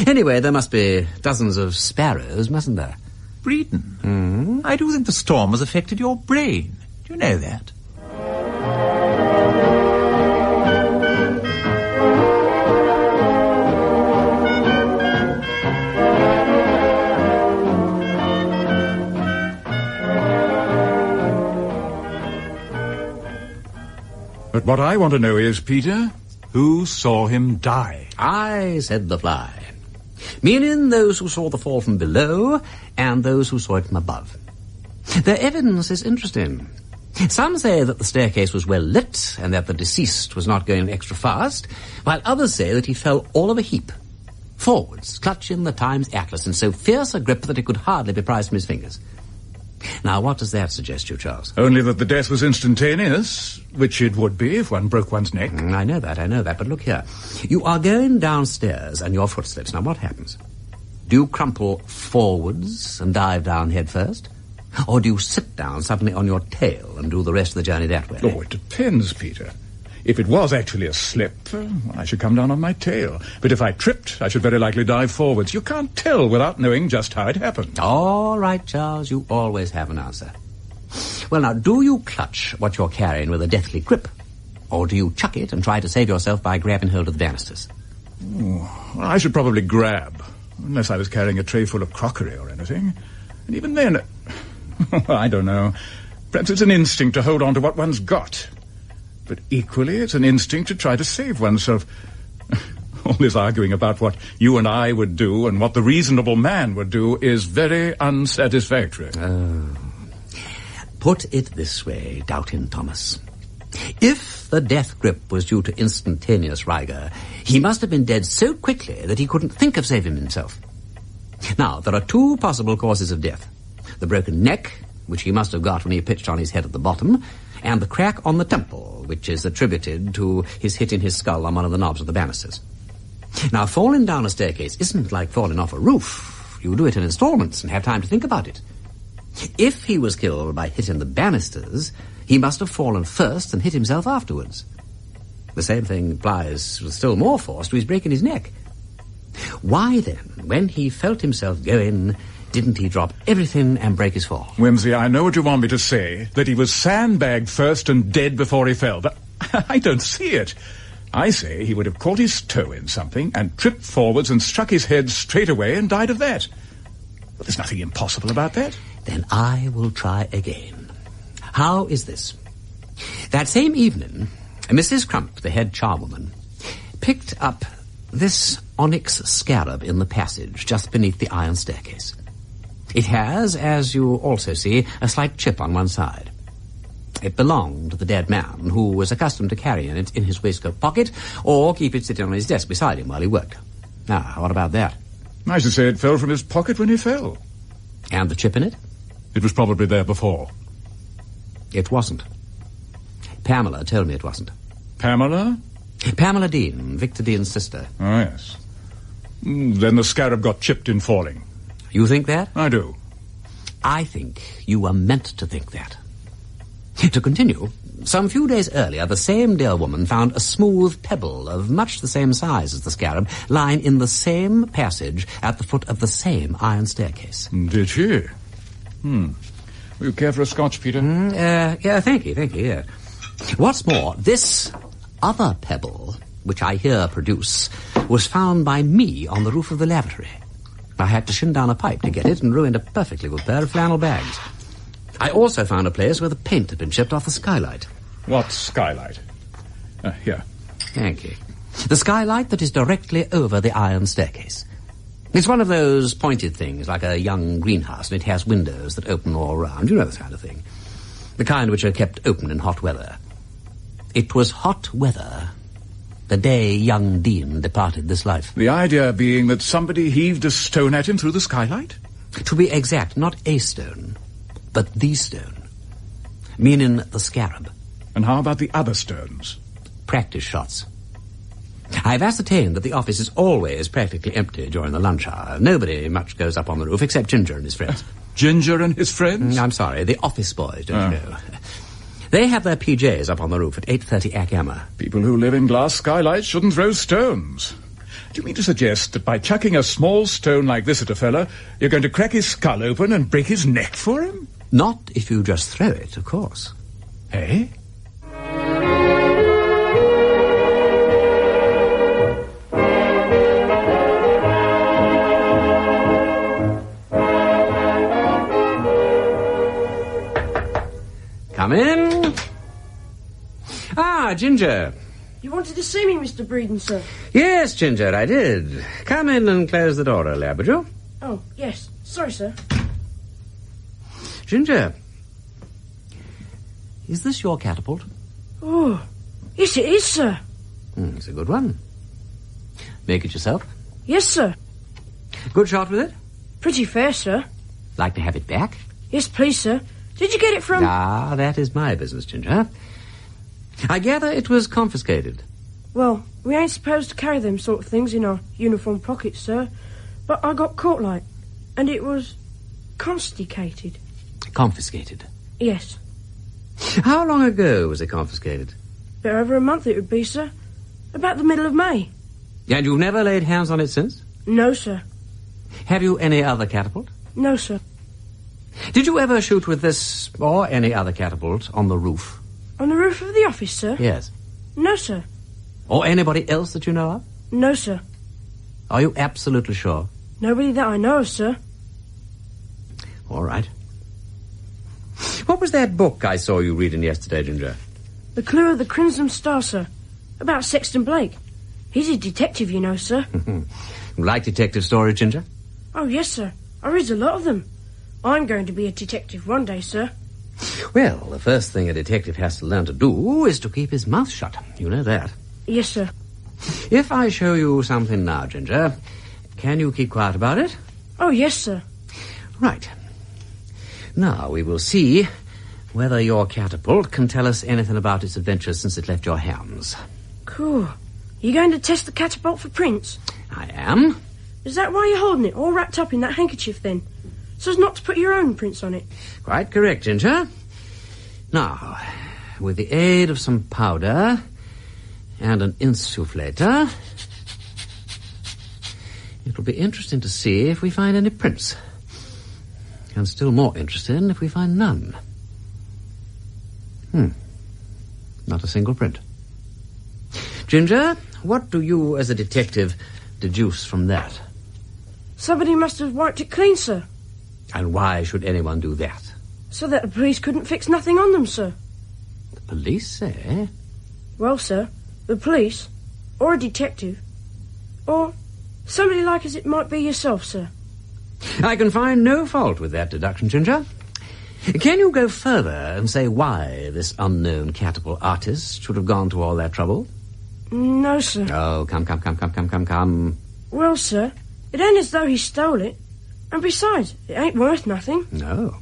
Anyway, there must be dozens of sparrows, mustn't there? Breeden, I do think the storm has affected your brain. Do you know that? But what I want to know is, Peter, who saw him die? I, said the fly. Meaning those who saw the fall from below and those who saw it from above. Their evidence is interesting. Some say that the staircase was well lit and that the deceased was not going extra fast, while others say that he fell all of a heap, forwards, clutching the Times Atlas in so fierce a grip that it could hardly be prized from his fingers. Now, what does that suggest you, Charles? Only that the death was instantaneous, which it would be if one broke one's neck. I know that, but look here. You are going downstairs and your foot slips. Now, what happens? Do you crumple forwards and dive down head first? Or do you sit down suddenly on your tail and do the rest of the journey that way? Oh, it depends, Peter. If it was actually a slip, I should come down on my tail. But if I tripped, I should very likely dive forwards. You can't tell without knowing just how it happened. All right, Charles, you always have an answer. Well, now, do you clutch what you're carrying with a deathly grip? Or do you chuck it and try to save yourself by grabbing hold of the banisters? Oh, I should probably grab, unless I was carrying a tray full of crockery or anything. And even then, I don't know. Perhaps it's an instinct to hold on to what one's got. But equally, it's an instinct to try to save oneself. All this arguing about what you and I would do and what the reasonable man would do is very unsatisfactory. Put it this way, Doubting Thomas. If the death grip was due to instantaneous rigor, he must have been dead so quickly that he couldn't think of saving himself. Now, there are two possible causes of death. The broken neck, which he must have got when he pitched on his head at the bottom, and the crack on the temple, which is attributed to his hitting his skull on one of the knobs of the banisters. Now, falling down a staircase isn't like falling off a roof. You do it in installments and have time to think about it. If he was killed by hitting the banisters, he must have fallen first and hit himself afterwards. The same thing applies with still more force to his breaking his neck. Why, then, when he felt himself going, didn't he drop everything and break his fall? Wimsey, I know what you want me to say, that he was sandbagged first and dead before he fell, but I don't see it. I say he would have caught his toe in something and tripped forwards and struck his head straight away and died of that. Well, there's nothing impossible about that. Then I will try again. How is this? That same evening, Mrs. Crump, the head charwoman, picked up this onyx scarab in the passage just beneath the iron staircase. It has, as you also see, a slight chip on one side. It belonged to the dead man, who was accustomed to carrying it in his waistcoat pocket or keep it sitting on his desk beside him while he worked. Now, what about that? I should say it fell from his pocket when he fell. And the chip in it? It was probably there before. It wasn't. Pamela told me it wasn't. Pamela? Pamela Dean, Victor Dean's sister. Oh, yes. Then the scarab got chipped in falling. You think that? I do. I think you were meant to think that. To continue, some few days earlier, the same dear woman found a smooth pebble of much the same size as the scarab lying in the same passage at the foot of the same iron staircase. Did she? Will you care for a scotch, Peter? Yeah, thank you, yeah. What's more, this other pebble, which I here produce, was found by me on the roof of the lavatory. I had to shin down a pipe to get it and ruined a perfectly good pair of flannel bags. I also found a place where the paint had been chipped off the skylight. What skylight? Here. Thank you. The skylight that is directly over the iron staircase. It's one of those pointed things, like a young greenhouse, and it has windows that open all around. You know the kind of thing. The kind which are kept open in hot weather. It was hot weather the day young Dean departed this life. The idea being that somebody heaved a stone at him through the skylight? To be exact, not a stone, but the stone. Meaning the scarab. And how about the other stones? Practice shots. I've ascertained that the office is always practically empty during the lunch hour. Nobody much goes up on the roof except Ginger and his friends. Ginger and his friends? I'm sorry, the office boys, don't you know. They have their PJs up on the roof at 8:30 ac. People who live in glass skylights shouldn't throw stones. Do you mean to suggest that by chucking a small stone like this at a fella, you're going to crack his skull open and break his neck for him? Not if you just throw it, of course. Eh? Come in. Ah, Ginger. You wanted to see me, Mr. Breeden, sir? Yes, Ginger, I did. Come in and close the door, earlier, would you? Oh, yes. Sorry, sir. Ginger, is this your catapult? Oh, yes, it is, sir. It's a good one. Make it yourself? Yes, sir. Good shot with it? Pretty fair, sir. Like to have it back? Yes, please, sir. Did you get it from... Ah, that is my business, Ginger. I gather it was confiscated. Well, we ain't supposed to carry them sort of things in our uniform pockets, sir. But I got caught, like, and it was confiscated. Confiscated? Yes. How long ago was it confiscated? Bit over a month it would be, sir. About the middle of May. And you've never laid hands on it since? No, sir. Have you any other catapult? No, sir. Did you ever shoot with this or any other catapult on the roof? On the roof of the office, sir? Yes. No, sir. Or anybody else that you know of? No, sir. Are you absolutely sure? Nobody that I know of, sir. All right. What was that book I saw you reading yesterday, Ginger? The Clue of the Crimson Star, sir. About Sexton Blake. He's a detective, you know, sir. You like detective stories, Ginger? Oh, yes, sir. I read a lot of them. I'm going to be a detective one day, sir. Well, the first thing a detective has to learn to do is to keep his mouth shut. You know that. Yes, sir. If I show you something now, Ginger, can you keep quiet about it? Oh, yes, sir. Right. Now we will see whether your catapult can tell us anything about its adventures since it left your hands. Cool. You going to test the catapult for prints? I am. Is that why you're holding it all wrapped up in that handkerchief, then? So as not to put your own prints on it? Quite correct, Ginger. Now, with the aid of some powder and an insufflator, it'll be interesting to see if we find any prints. And still more interesting if we find none. Not a single print. Ginger, what do you, as a detective, deduce from that? Somebody must have wiped it clean, sir. And why should anyone do that? So that the police couldn't fix nothing on them, sir. The police, eh? Well, sir, the police, or a detective, or somebody like as it might be yourself, sir. I can find no fault with that deduction, Ginger. Can you go further and say why this unknown catapult artist should have gone to all that trouble? No, sir. Oh, come. Well, sir, it ain't as though he stole it. And besides, it ain't worth nothing. No.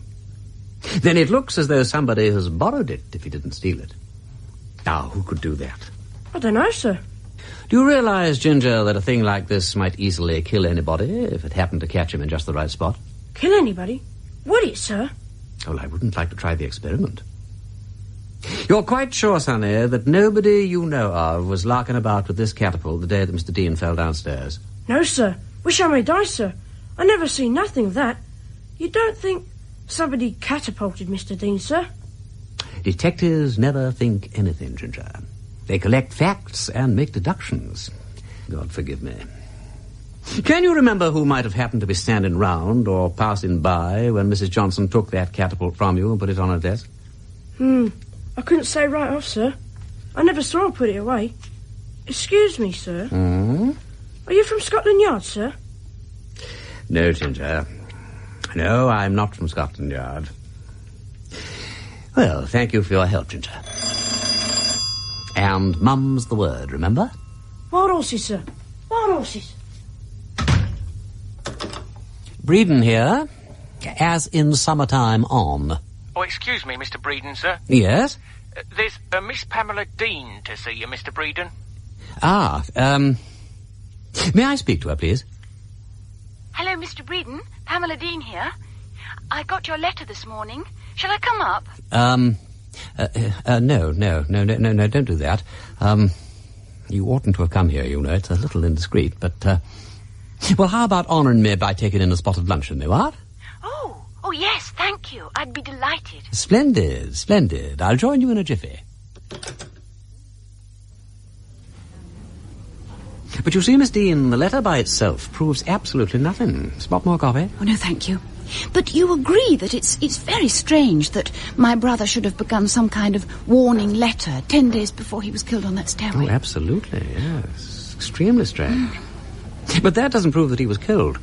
Then it looks as though somebody has borrowed it if he didn't steal it. Now, who could do that? I don't know, sir. Do you realize, Ginger, that a thing like this might easily kill anybody if it happened to catch him in just the right spot? Kill anybody? Would it, sir? Well, I wouldn't like to try the experiment. You're quite sure, Sonny, that nobody you know of was larking about with this catapult the day that Mr. Dean fell downstairs? No, sir. Wish I may die, sir. I never seen nothing of that. You don't think somebody catapulted Mr. Dean, sir? Detectives never think anything, Ginger. They collect facts and make deductions. God forgive me. Can you remember who might have happened to be standing round or passing by when Mrs. Johnson took that catapult from you and put it on her desk? I couldn't say right off, sir. I never saw her put it away. Excuse me, sir. Are you from Scotland Yard, sir? No, Ginger. No, I'm not from Scotland Yard. Well, thank you for your help, Ginger. And mum's the word, remember? Wild horses, sir. Wild horses. Breeden here, as in summertime on. Oh, excuse me, Mr. Breeden, sir. Yes? There's a Miss Pamela Dean to see you, Mr. Breeden. May I speak to her, please? Hello, Mr. Breeden. Pamela Dean here. I got your letter this morning. Shall I come up? No, don't do that. You oughtn't to have come here, you know. It's a little indiscreet, but, well, how about honouring me by taking in a spot of luncheon, me, what? Oh, yes, thank you. I'd be delighted. Splendid. I'll join you in a jiffy. But you see, Miss Dean, the letter by itself proves absolutely nothing. Spot more coffee? Oh, no, thank you. But you agree that it's very strange that my brother should have begun some kind of warning letter 10 days before he was killed on that stairway? Oh, absolutely, yes. Extremely strange. But that doesn't prove that he was killed.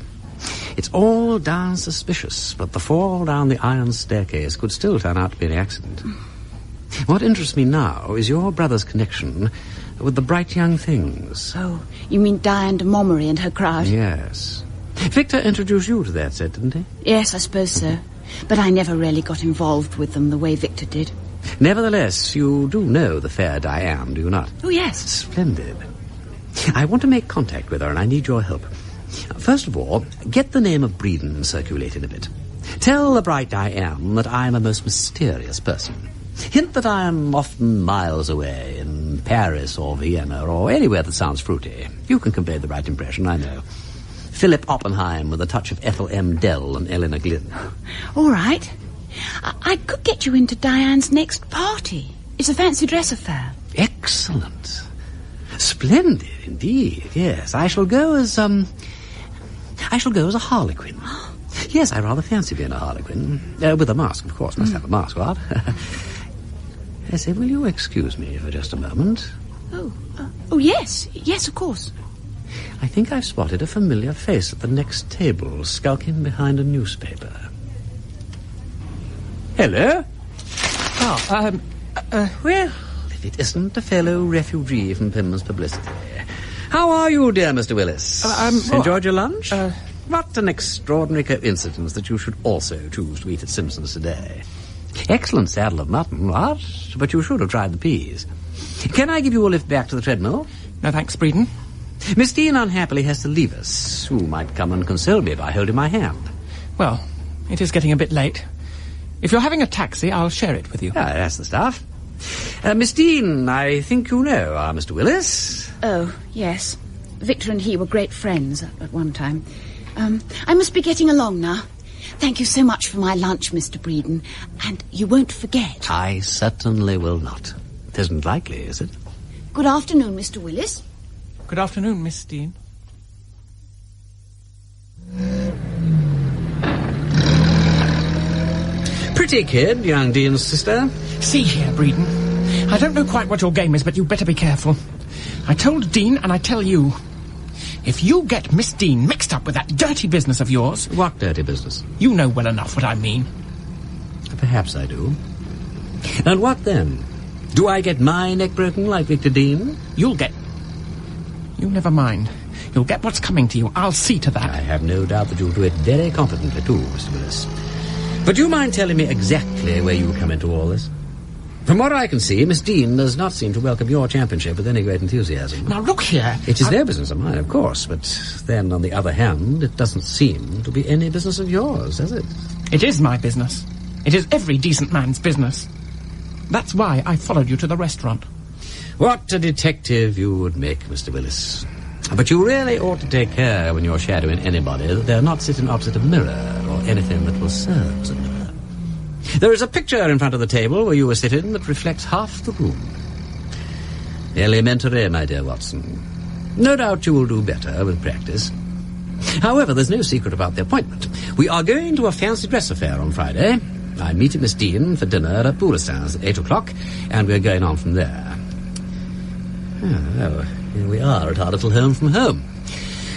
It's all darn suspicious, but the fall down the iron staircase could still turn out to be an accident. What interests me now is your brother's connection with the bright young things. Oh, you mean Diane de Montgomery and her crowd? Yes. Victor introduced you to that set, didn't he? Yes, I suppose so. But I never really got involved with them the way Victor did. Nevertheless, you do know the fair Diane, do you not? Oh, yes. Splendid. I want to make contact with her, and I need your help. First of all, get the name of Breeden circulating a bit. Tell the bright Diane that I'm a most mysterious person. Hint that I'm often miles away, in Paris or Vienna, or anywhere that sounds fruity. You can convey the right impression, I know. Philip Oppenheim with a touch of Ethel M. Dell and Eleanor Glynn. All right. I could get you into Diane's next party. It's a fancy dress affair. Excellent. Splendid, indeed, yes. I shall go as a harlequin. Yes, I rather fancy being a harlequin. With a mask, of course. Must have a mask, what? I say, will you excuse me for just a moment? Oh, yes. Yes, of course. I think I've spotted a familiar face at the next table, skulking behind a newspaper. Hello? Well, if it isn't a fellow refugee from Pym's publicity. How are you, dear Mr. Willis? Enjoyed your lunch? What an extraordinary coincidence that you should also choose to eat at Simpson's today. Excellent saddle of mutton, what? But you should have tried the peas. Can I give you a lift back to the treadmill? No, thanks, Breeden. Miss Dean unhappily has to leave us. Who might come and console me by holding my hand? Well, it is getting a bit late. If you're having a taxi, I'll share it with you. Ah, that's the stuff. Miss Dean, I think you know our Mr. Willis. Oh, yes. Victor and he were great friends at one time. I must be getting along now. Thank you so much for my lunch, Mr. Breeden. And you won't forget. I certainly will not. It isn't likely, is it? Good afternoon, Mr. Willis. Good afternoon, Miss Dean. Pretty kid, young Dean's sister. See here, Breeden. I don't know quite what your game is, but you better be careful. I told Dean, and I tell you. If you get Miss Dean mixed up with that dirty business of yours... What dirty business? You know well enough what I mean. Perhaps I do. And what then? Do I get my neck broken like Victor Dean? You never mind. You'll get what's coming to you. I'll see to that. I have no doubt that you'll do it very competently too, Mr. Willis. But do you mind telling me exactly where you come into all this? From what I can see, Miss Dean does not seem to welcome your championship with any great enthusiasm. Now, look here. It is their business of mine, of course, but then, on the other hand, it doesn't seem to be any business of yours, does it? It is my business. It is every decent man's business. That's why I followed you to the restaurant. What a detective you would make, Mr. Willis. But you really ought to take care when you're shadowing anybody that they're not sitting opposite a mirror or anything that will serve as a mirror. There is a picture in front of the table where you were sitting that reflects half the room. Elementary, my dear Watson. No doubt you will do better with practice. However, there's no secret about the appointment. We are going to a fancy dress affair on Friday. I'm meeting Miss Dean for dinner at Boulestein's at 8 o'clock, and we're going on from there. Oh, here we are at our little home from home.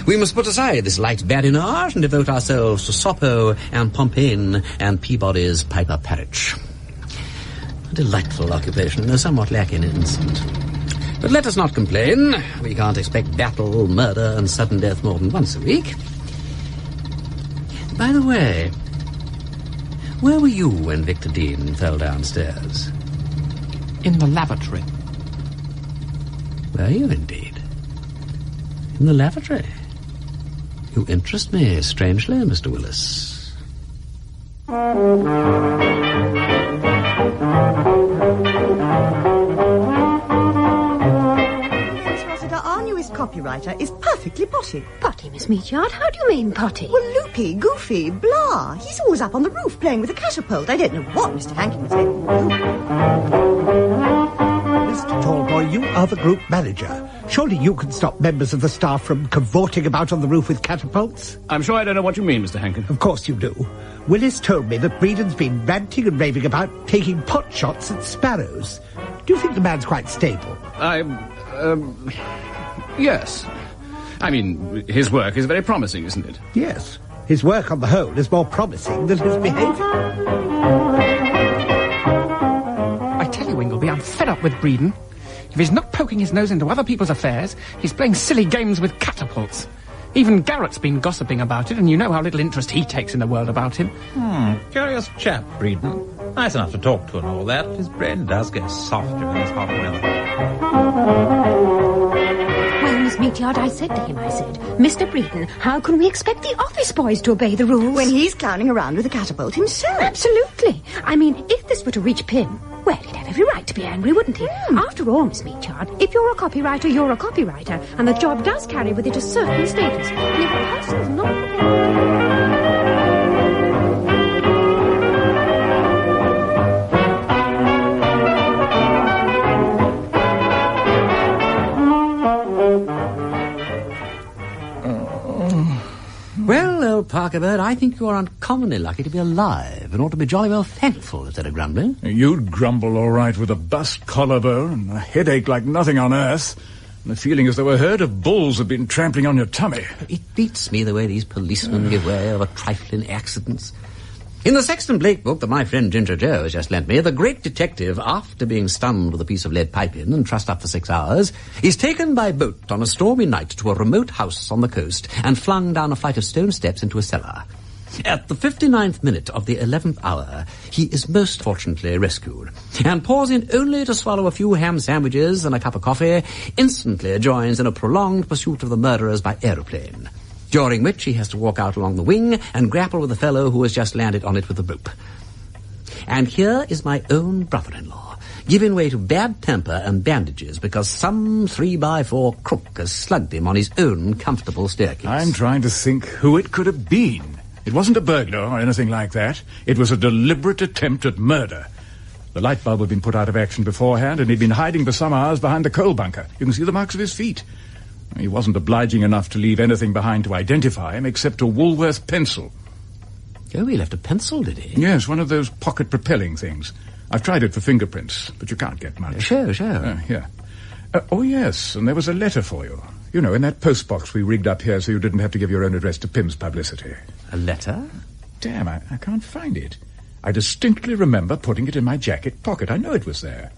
We must put aside this light badinage and devote ourselves to Soppo and Pompaine and Peabody's Piper Parrich. A delightful occupation, though somewhat lacking in instinct. But let us not complain. We can't expect battle, murder, and sudden death more than once a week. By the way, where were you when Victor Dean fell downstairs? In the lavatory. Were you indeed? In the lavatory? You interest me strangely, Mr. Willis. Our newest copywriter is perfectly potty. Potty, Miss Meatyard? How do you mean potty? Well, loopy, goofy, blah. He's always up on the roof playing with a catapult. I don't know what Mr. Hankin was able to do. Mr. Tallboy, you are the group manager. Surely you can stop members of the staff from cavorting about on the roof with catapults? I'm sure I don't know what you mean, Mr. Hankin. Of course you do. Willis told me that Breeden's been ranting and raving about taking pot shots at sparrows. Do you think the man's quite stable? Yes. I mean, his work is very promising, isn't it? Yes. His work on the whole is more promising than his behaviour. I tell you, Ingleby, I'm fed up with Breeden. If he's not poking his nose into other people's affairs, he's playing silly games with catapults. Even Garrett's been gossiping about it, and you know how little interest he takes in the world about him. Curious chap, Breeden. Nice enough to talk to and all that. His brain does get softer in this hot weather. Well, Miss Meatyard, I said to him, Mr. Breeden, how can we expect the office boys to obey the rules? When he's clowning around with a catapult himself. Absolutely. I mean, if this were to reach Pym, well, he'd have every right to be angry, wouldn't he? After all, Miss Meatyard, if you're a copywriter, you're a copywriter, and the job does carry with it a certain status. And if a person's not prepared... Parker, Bird, I think you are uncommonly lucky to be alive and ought to be jolly well thankful instead of grumbling. You'd grumble all right with a bust collarbone and a headache like nothing on earth, and a feeling as though a herd of bulls had been trampling on your tummy. It beats me the way these policemen give way over trifling accidents. In the Sexton Blake book that my friend Ginger Joe has just lent me, the great detective, after being stunned with a piece of lead piping and trussed up for 6 hours, is taken by boat on a stormy night to a remote house on the coast and flung down a flight of stone steps into a cellar. At the 59th minute of the 11th hour, he is most fortunately rescued, and pausing only to swallow a few ham sandwiches and a cup of coffee, instantly joins in a prolonged pursuit of the murderers by aeroplane, during which he has to walk out along the wing and grapple with the fellow who has just landed on it with a rope. And here is my own brother-in-law, giving way to bad temper and bandages because some 3x4 crook has slugged him on his own comfortable staircase. I'm trying to think who it could have been. It wasn't a burglar or anything like that. It was a deliberate attempt at murder. The light bulb had been put out of action beforehand, and he'd been hiding for some hours behind the coal bunker. You can see the marks of his feet. He wasn't obliging enough to leave anything behind to identify him except a Woolworth pencil. Oh, he left a pencil, did he? Yes, one of those pocket-propelling things. I've tried it for fingerprints, but you can't get much. Sure. Here. Oh, yes, and there was a letter for you. You know, in that postbox we rigged up here so you didn't have to give your own address to Pym's publicity. A letter? Damn, I can't find it. I distinctly remember putting it in my jacket pocket. I know it was there.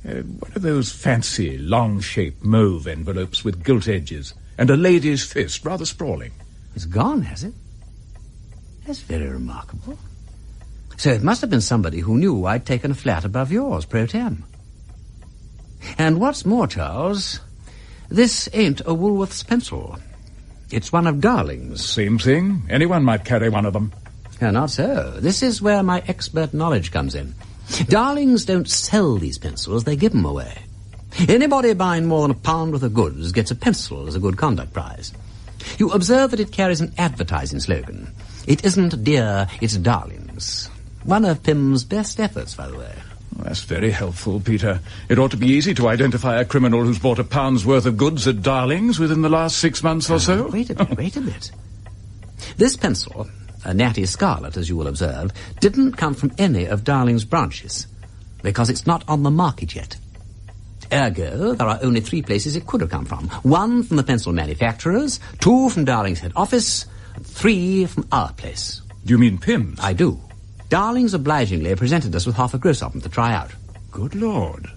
One of those fancy, long-shaped mauve envelopes with gilt edges, and a lady's fist, rather sprawling. It's gone, has it? That's very remarkable. So it must have been somebody who knew I'd taken a flat above yours, pro tem. And what's more, Charles, this ain't a Woolworth's pencil. It's one of Darling's. Same thing. Anyone might carry one of them. Not so. This is where my expert knowledge comes in. Darlings don't sell these pencils, they give them away. Anybody buying more than a pound worth of goods gets a pencil as a good conduct prize. You observe that it carries an advertising slogan. It isn't dear, it's Darlings. One of Pym's best efforts, by the way. Well, that's very helpful, Peter. It ought to be easy to identify a criminal who's bought a pound's worth of goods at Darlings within the last 6 months or so. Wait a bit. This pencil, a natty scarlet, as you will observe, didn't come from any of Darling's branches, because it's not on the market yet. Ergo, there are only 3 places it could have come from. 1 from the pencil manufacturers, 2 from Darling's head office, and 3 from our place. Do you mean Pym's? I do. Darling's obligingly presented us with half a gross of them to try out. Good Lord.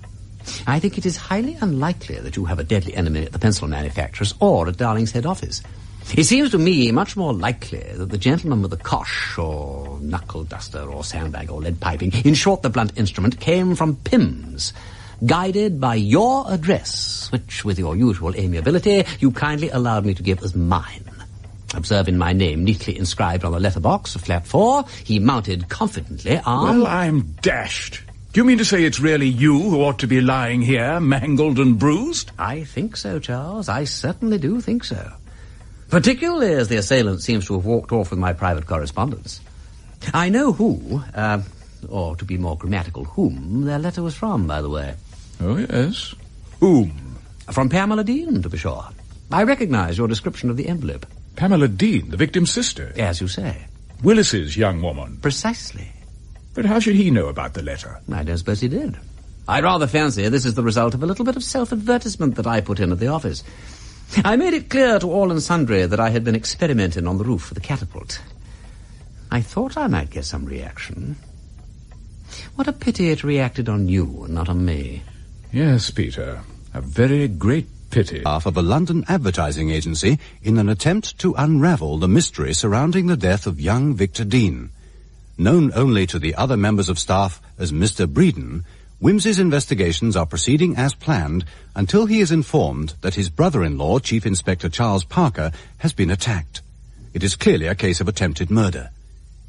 I think it is highly unlikely that you have a deadly enemy at the pencil manufacturers or at Darling's head office. It seems to me much more likely that the gentleman with the cosh, or knuckle duster, or sandbag, or lead piping, in short, the blunt instrument, came from Pym's, guided by your address, which, with your usual amiability, you kindly allowed me to give as mine. Observing my name neatly inscribed on the letterbox of flat 4, he mounted confidently on... Well, I'm dashed. Do you mean to say it's really you who ought to be lying here, mangled and bruised? I think so, Charles. I certainly do think so. Particularly as the assailant seems to have walked off with my private correspondence. I know who, or to be more grammatical, whom their letter was from, by the way. Oh, yes. Whom? From Pamela Dean, to be sure. I recognize your description of the envelope. Pamela Dean, the victim's sister? As you say. Willis's young woman? Precisely. But how should he know about the letter? I don't suppose he did. I rather fancy this is the result of a little bit of self-advertisement that I put in at the office. I made it clear to all and sundry that I had been experimenting on the roof of the catapult. I thought I might get some reaction. What a pity it reacted on you and not on me. Yes, Peter. A very great pity. Of a London advertising agency in an attempt to unravel the mystery surrounding the death of young Victor Dean. Known only to the other members of staff as Mr. Breeden, Wimsey's investigations are proceeding as planned until he is informed that his brother-in-law, Chief Inspector Charles Parker, has been attacked. It is clearly a case of attempted murder.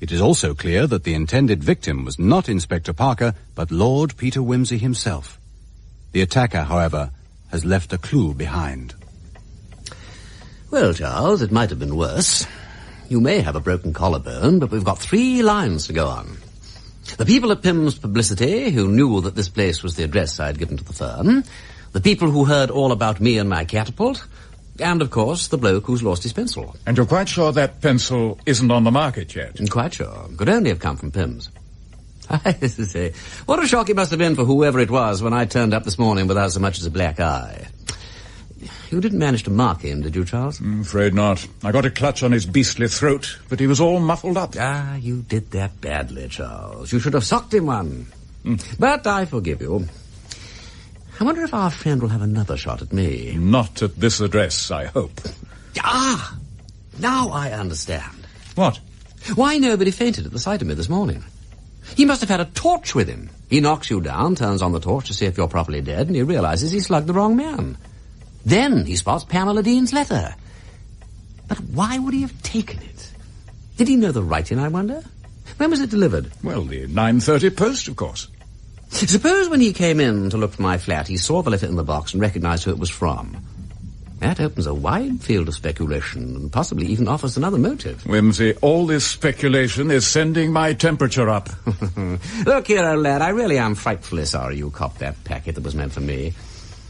It is also clear that the intended victim was not Inspector Parker, but Lord Peter Wimsey himself. The attacker, however, has left a clue behind. Well, Charles, it might have been worse. You may have a broken collarbone, but we've got 3 lines to go on. The people at Pym's Publicity, who knew that this place was the address I'd given to the firm, the people who heard all about me and my catapult, And, of course, the bloke who's lost his pencil. And you're quite sure that pencil isn't on the market yet? Quite sure. Could only have come from Pym's. I say, what a shock it must have been for whoever it was when I turned up this morning without so much as a black eye. You didn't manage to mark him, did you, Charles? Afraid not. I got a clutch on his beastly throat, but he was all muffled up. Ah, you did that badly, Charles. You should have socked him one. But I forgive you. I wonder if our friend will have another shot at me. Not at this address, I hope. Ah! Now I understand. What? Why nobody fainted at the sight of me this morning. He must have had a torch with him. He knocks you down, turns on the torch to see if you're properly dead, and he realizes he slugged the wrong man. Then he spots Pamela Dean's letter. But why would he have taken it? Did he know the writing, I wonder? When was it delivered? Well, the 9:30 post, of course. Suppose when he came in to look for my flat, he saw the letter in the box and recognized who it was from. That opens a wide field of speculation and possibly even offers another motive. Wimsey, all this speculation is sending my temperature up. Look here, old lad, I really am frightfully sorry you copped that packet that was meant for me.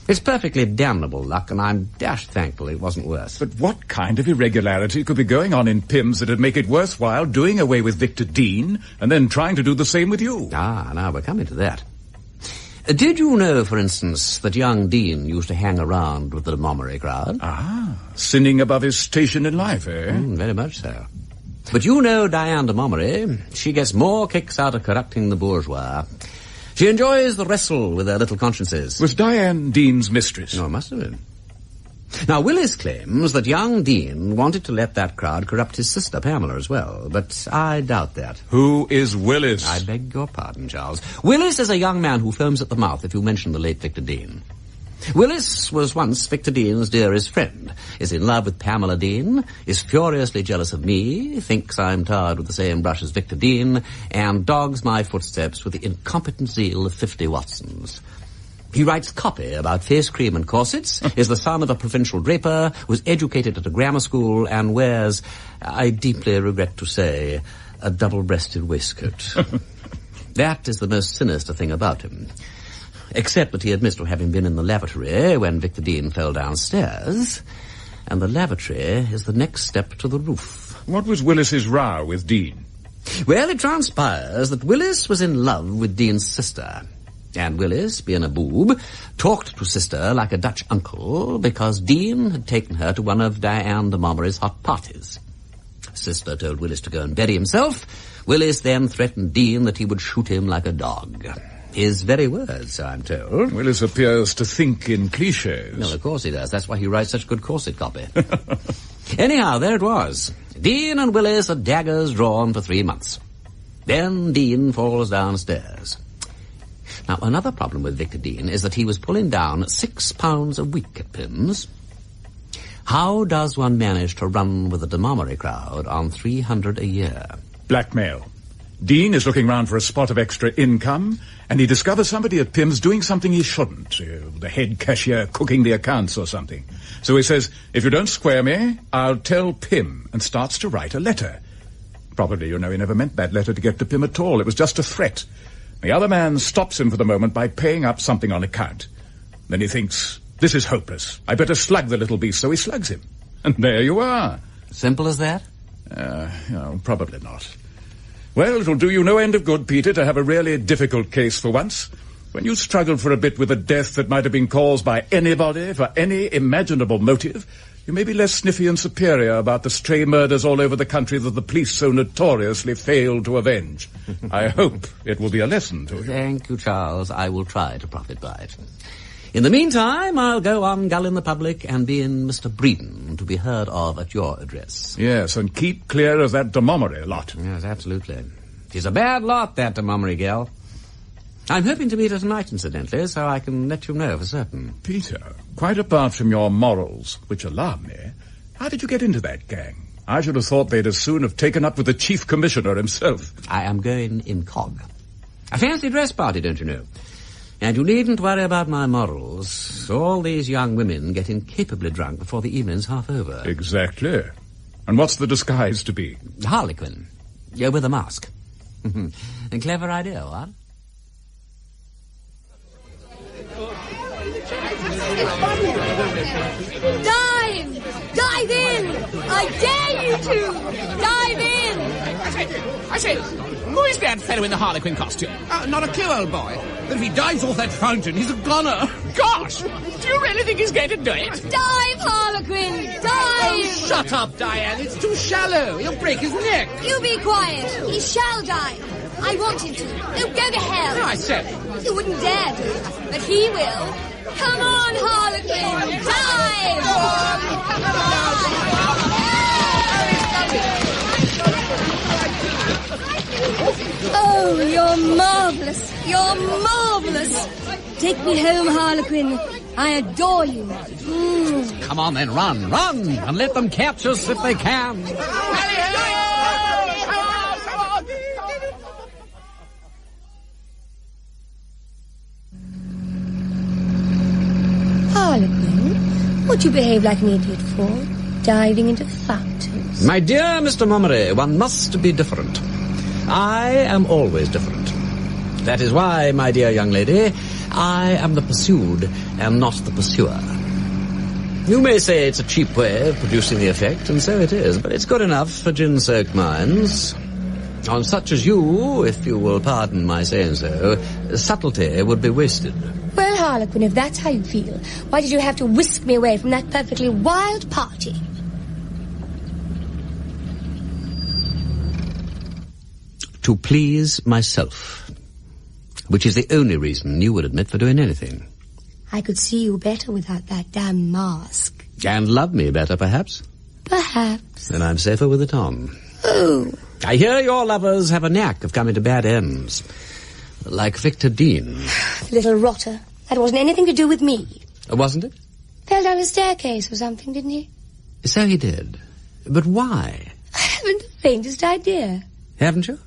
It's perfectly damnable luck, and I'm dashed thankful it wasn't worse. But what kind of irregularity could be going on in Pym's that'd make it worthwhile doing away with Victor Dean and then trying to do the same with you? Ah, now we're coming to that. Did you know, for instance, that young Dean used to hang around with the de Montmorency crowd? Ah, sinning above his station in life, eh? Very much so. But you know Diane de Montmorency. She gets more kicks out of corrupting the bourgeois. She enjoys the wrestle with her little consciences. Was Diane Dean's mistress? No, it must have been. Now, Willis claims that young Dean wanted to let that crowd corrupt his sister, Pamela, as well, but I doubt that. Who is Willis? I beg your pardon, Charles. Willis is a young man who foams at the mouth if you mention the late Victor Dean. Willis was once Victor Dean's dearest friend, is in love with Pamela Dean, is furiously jealous of me, thinks I'm tarred with the same brush as Victor Dean, and dogs my footsteps with the incompetent zeal of 50 Watsons. He writes copy about face cream and corsets, is the son of a provincial draper, was educated at a grammar school, and wears, I deeply regret to say, a double-breasted waistcoat. That is the most sinister thing about him. Except that he admits to having been in the lavatory when Victor Dean fell downstairs, and the lavatory is the next step to the roof. What was Willis's row with Dean? Well, it transpires that Willis was in love with Dean's sister, and Willis, being a boob, talked to sister like a Dutch uncle because Dean had taken her to one of Diane de Montmorency's hot parties. Sister told Willis to go and bury himself. Willis then threatened Dean that he would shoot him like a dog. His very words, so I'm told. Willis appears to think in cliches. No, of course he does. That's why he writes such good corset copy. Anyhow, there it was. Dean and Willis are daggers drawn for 3 months. Then Dean falls downstairs. Now, another problem with Victor Dean is that he was pulling down £6 a week at Pym's. How does one manage to run with the de Montmorency crowd on £300 a year? Blackmail. Dean is looking round for a spot of extra income, and he discovers somebody at Pym's doing something he shouldn't. The head cashier cooking the accounts or something. So he says, if you don't square me, I'll tell Pym, and starts to write a letter. Probably, he never meant that letter to get to Pym at all. It was just a threat. The other man stops him for the moment by paying up something on account. Then he thinks, this is hopeless. I better slug the little beast, so he slugs him. And there you are. Simple as that? Probably not. Well, it'll do you no end of good, Peter, to have a really difficult case for once. When you struggled for a bit with a death that might have been caused by anybody for any imaginable motive, you may be less sniffy and superior about the stray murders all over the country that the police so notoriously failed to avenge. I hope it will be a lesson to you. Thank you, Charles. I will try to profit by it. In the meantime, I'll go on gulling the public and be in Mr. Breeden to be heard of at your address. Yes, and keep clear of that de Montmorency lot. Yes, absolutely. She's a bad lot, that de Montmorency gal. I'm hoping to meet her tonight, incidentally, so I can let you know for certain. Peter, quite apart from your morals, which alarm me, how did you get into that gang? I should have thought they'd as soon have taken up with the chief commissioner himself. I am going incog. A fancy dress party, don't you know? And you needn't worry about my morals. All these young women get incapably drunk before the evening's half over. Exactly. And what's the disguise to be? Harlequin. Yeah, with a mask. A clever idea, what? Dime! Dive in! I dare you to! Dive in! I say, who is that fellow in the Harlequin costume? Not a clue, old boy. But if he dives off that fountain, he's a goner. Gosh! Do you really think he's going to do it? Dive, Harlequin! Dive! Oh, shut up, Diane. It's too shallow. He'll break his neck. You be quiet. He shall dive. I want him to. He'll go to hell. No, I said. You wouldn't dare do it, but he will. Come on, Harlequin! Dive! Oh, you're marvellous. You're marvellous. Take me home, Harlequin. I adore you. Come on then, run, and let them catch us if they can. Harlequin, what do you behave like an idiot for? Diving into fountains. My dear Mr. Mummery, one must be different. I am always different. That is why, my dear young lady, I am the pursued and not the pursuer. You may say it's a cheap way of producing the effect, and so it is, but it's good enough for gin-soaked minds. On such as you, if you will pardon my saying so, subtlety would be wasted. Well, Harlequin, if that's how you feel, why did you have to whisk me away from that perfectly wild party? To please myself, which is the only reason you would admit for doing anything. I could see you better without that damn mask. And love me better, perhaps? Perhaps. Then I'm safer with it on. Oh. I hear your lovers have a knack of coming to bad ends. Like Victor Dean. Little rotter. That wasn't anything to do with me. Wasn't it? Fell down a staircase or something, didn't he? So he did. But why? I haven't the faintest idea. Haven't you?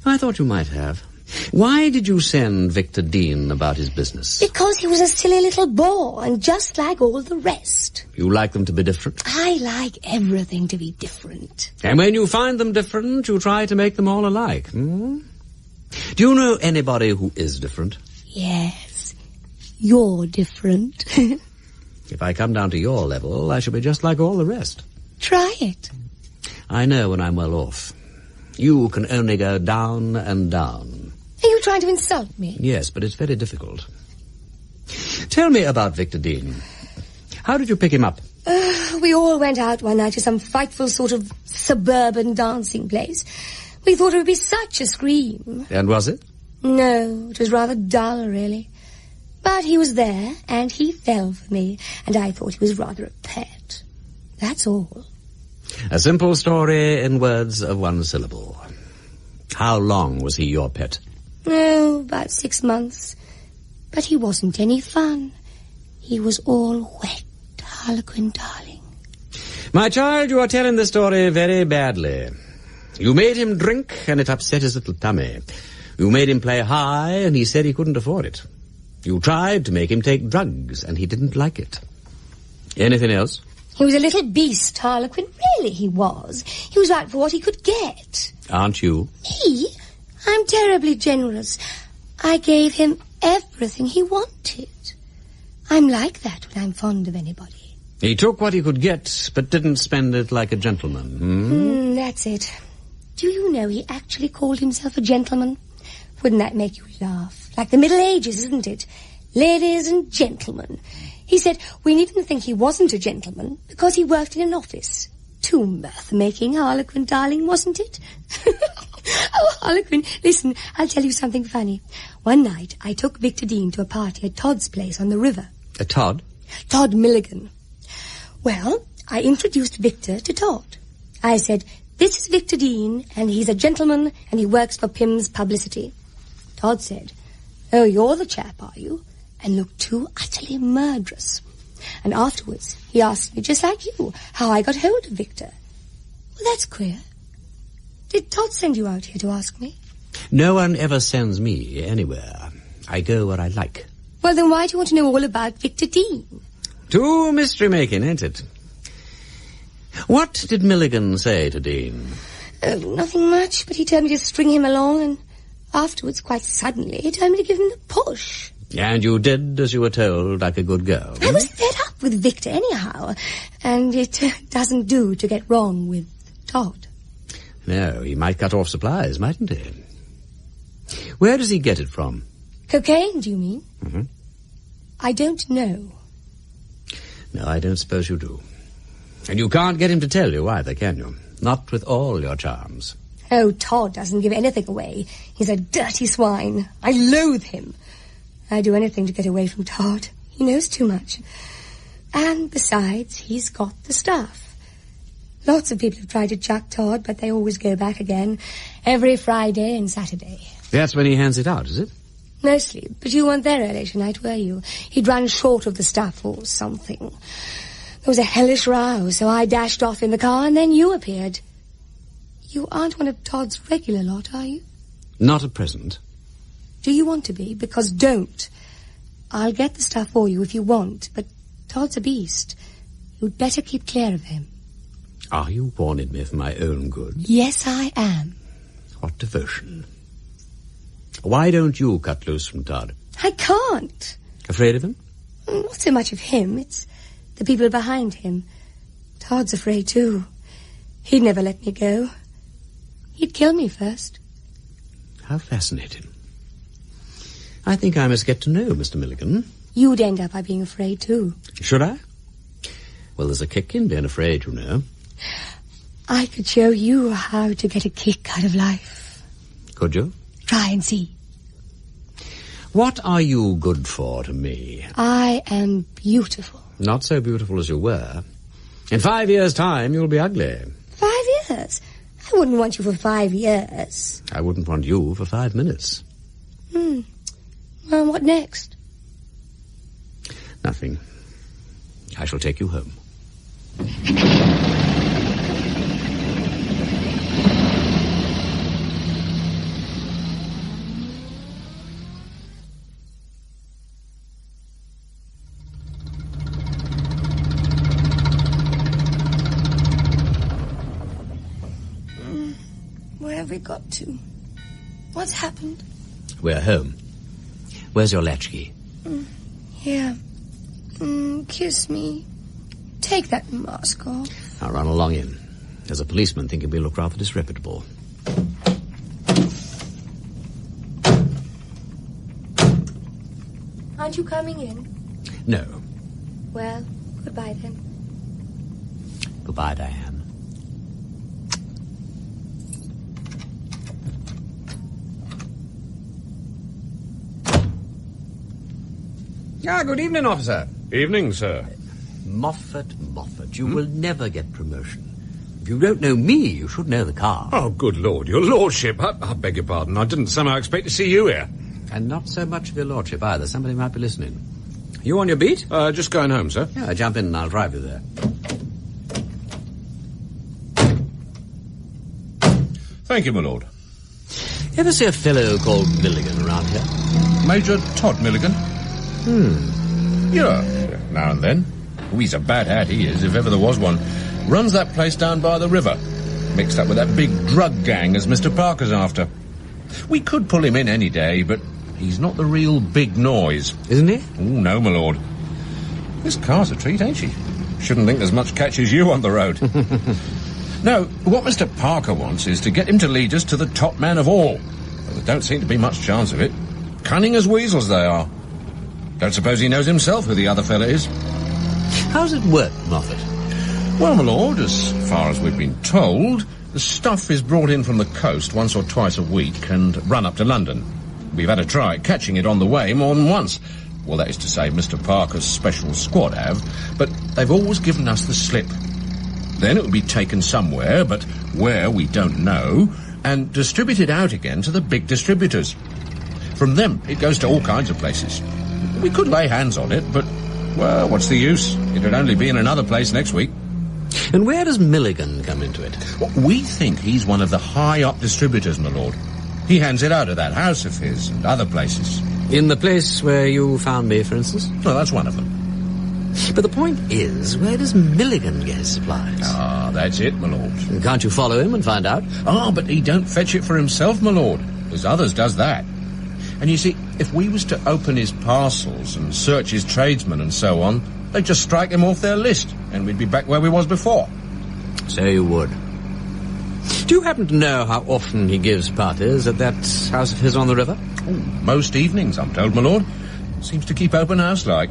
I thought you might have. Why did you send Victor Dean about his business? Because he was a silly little bore, and just like all the rest. You like them to be different? I like everything to be different. And when you find them different, you try to make them all alike. Do you know anybody who is different? Yes. You're different. If I come down to your level, I shall be just like all the rest. Try it. I know when I'm well off. You can only go down and down. Are you trying to insult me? Yes, but it's very difficult. Tell me about Victor Dean. How did you pick him up? We all went out one night to some frightful sort of suburban dancing place. We thought it would be such a scream. And was it? No, it was rather dull, really. But he was there, and he fell for me, and I thought he was rather a pet. That's all. A simple story in words of one syllable. How long was he your pet? Oh, about 6 months. But he wasn't any fun. He was all wet, Harlequin, darling. My child, you are telling the story very badly. You made him drink, and it upset his little tummy. You made him play high, and he said he couldn't afford it. You tried to make him take drugs, and he didn't like it. Anything else? He was a little beast, Harlequin. Really, he was. He was out for what he could get. Aren't you? Me? I'm terribly generous. I gave him everything he wanted. I'm like that when I'm fond of anybody. He took what he could get, but didn't spend it like a gentleman. That's it. Do you know he actually called himself a gentleman? Wouldn't that make you laugh? Like the Middle Ages, isn't it? Ladies and gentlemen. He said we needn't think he wasn't a gentleman because he worked in an office. Too mirth-making, Harlequin, darling, wasn't it? Oh, Harlequin, listen, I'll tell you something funny. One night, I took Victor Dean to a party at Todd's place on the river. A Todd? Todd Milligan. Well, I introduced Victor to Todd. I said, this is Victor Dean, and he's a gentleman, and he works for Pym's Publicity. Todd said, oh, you're the chap, are you? And looked too utterly murderous. And afterwards, he asked me, just like you, how I got hold of Victor. Well, that's queer. Did Todd send you out here to ask me? No one ever sends me anywhere. I go where I like. Well, then why do you want to know all about Victor Dean? Too mystery-making, ain't it? What did Milligan say to Dean? Oh, nothing much, but he told me to string him along, and afterwards, quite suddenly, he told me to give him the push. And you did as you were told, like a good girl. I was fed up with Victor anyhow, and it doesn't do to get wrong with Todd. No, he might cut off supplies, mightn't he? Where does he get it from? Cocaine, do you mean? Mm-hmm. I don't know. No, I don't suppose you do. And you can't get him to tell you either, can you? Not with all your charms. Oh, Todd doesn't give anything away. He's a dirty swine. I loathe him. I'd do anything to get away from Todd. He knows too much. And besides, he's got the stuff. Lots of people have tried to chuck Todd, but they always go back again. Every Friday and Saturday. That's when he hands it out, is it? Mostly. But you weren't there earlier tonight, were you? He'd run short of the stuff or something. There was a hellish row, so I dashed off in the car, and then you appeared. You aren't one of Todd's regular lot, are you? Not at present. Do you want to be? Because don't. I'll get the stuff for you if you want, but Todd's a beast. You'd better keep clear of him. Are you warning me for my own good? Yes, I am. What devotion. Why don't you cut loose from Todd? I can't. Afraid of him? Not so much of him. It's the people behind him. Todd's afraid, too. He'd never let me go. He'd kill me first. How fascinating. I think I must get to know Mr. Milligan. You'd end up by being afraid, too. Should I? Well, there's a kick in being afraid, you know. I could show you how to get a kick out of life. Could you? Try and see. What are you good for to me? I am beautiful. Not so beautiful as you were. In 5 years' time, you'll be ugly. 5 years? I wouldn't want you for 5 years. I wouldn't want you for 5 minutes. Well, what next? Nothing. I shall take you home. Where have we got to? What's happened? We're home. Where's your latchkey? Here. Kiss me. Take that mask off. I'll run along in. There's a policeman thinking we look rather disreputable. Aren't you coming in? No. Well, goodbye then. Goodbye, Diane. Good evening, officer. Evening, sir. Moffat, you will never get promotion. If you don't know me, you should know the car. Oh, good Lord, your lordship. I beg your pardon. I didn't somehow expect to see you here. And not so much of your lordship either. Somebody might be listening. You on your beat? Just going home, sir. Yeah, jump in and I'll drive you there. Thank you, my lord. Ever see a fellow called Milligan around here? Major Todd Milligan? Yeah, now and then. Oh, he's a bad hat, he is, if ever there was one. Runs that place down by the river. Mixed up with that big drug gang as Mr. Parker's after. We could pull him in any day, but he's not the real big noise. Isn't he? Oh, no, my lord. This car's a treat, ain't she? Shouldn't think there's much catch as you on the road. No, what Mr. Parker wants is to get him to lead us to the top man of all. But there don't seem to be much chance of it. Cunning as weasels they are. Don't suppose he knows himself who the other fella is. How's it work, Moffat? Well, my lord, as far as we've been told, the stuff is brought in from the coast once or twice a week and run up to London. We've had a try at catching it on the way more than once. Well, that is to say, Mr. Parker's special squad have, but they've always given us the slip. Then it will be taken somewhere, but where we don't know, and distributed out again to the big distributors. From them, it goes to all kinds of places. We could lay hands on it, but, well, what's the use? It'd only be in another place next week. And where does Milligan come into it? Well, we think he's one of the high-up distributors, my lord. He hands it out at that house of his and other places. In the place where you found me, for instance? Well, that's one of them. But the point is, where does Milligan get his supplies? Ah, that's it, my lord. Can't you follow him and find out? Ah, but he don't fetch it for himself, my lord. There's others does that. And you see, if we was to open his parcels and search his tradesmen and so on, they'd just strike him off their list, and we'd be back where we was before. So you would. Do you happen to know how often he gives parties at that house of his on the river? Oh, most evenings, I'm told, my lord. Seems to keep open house like.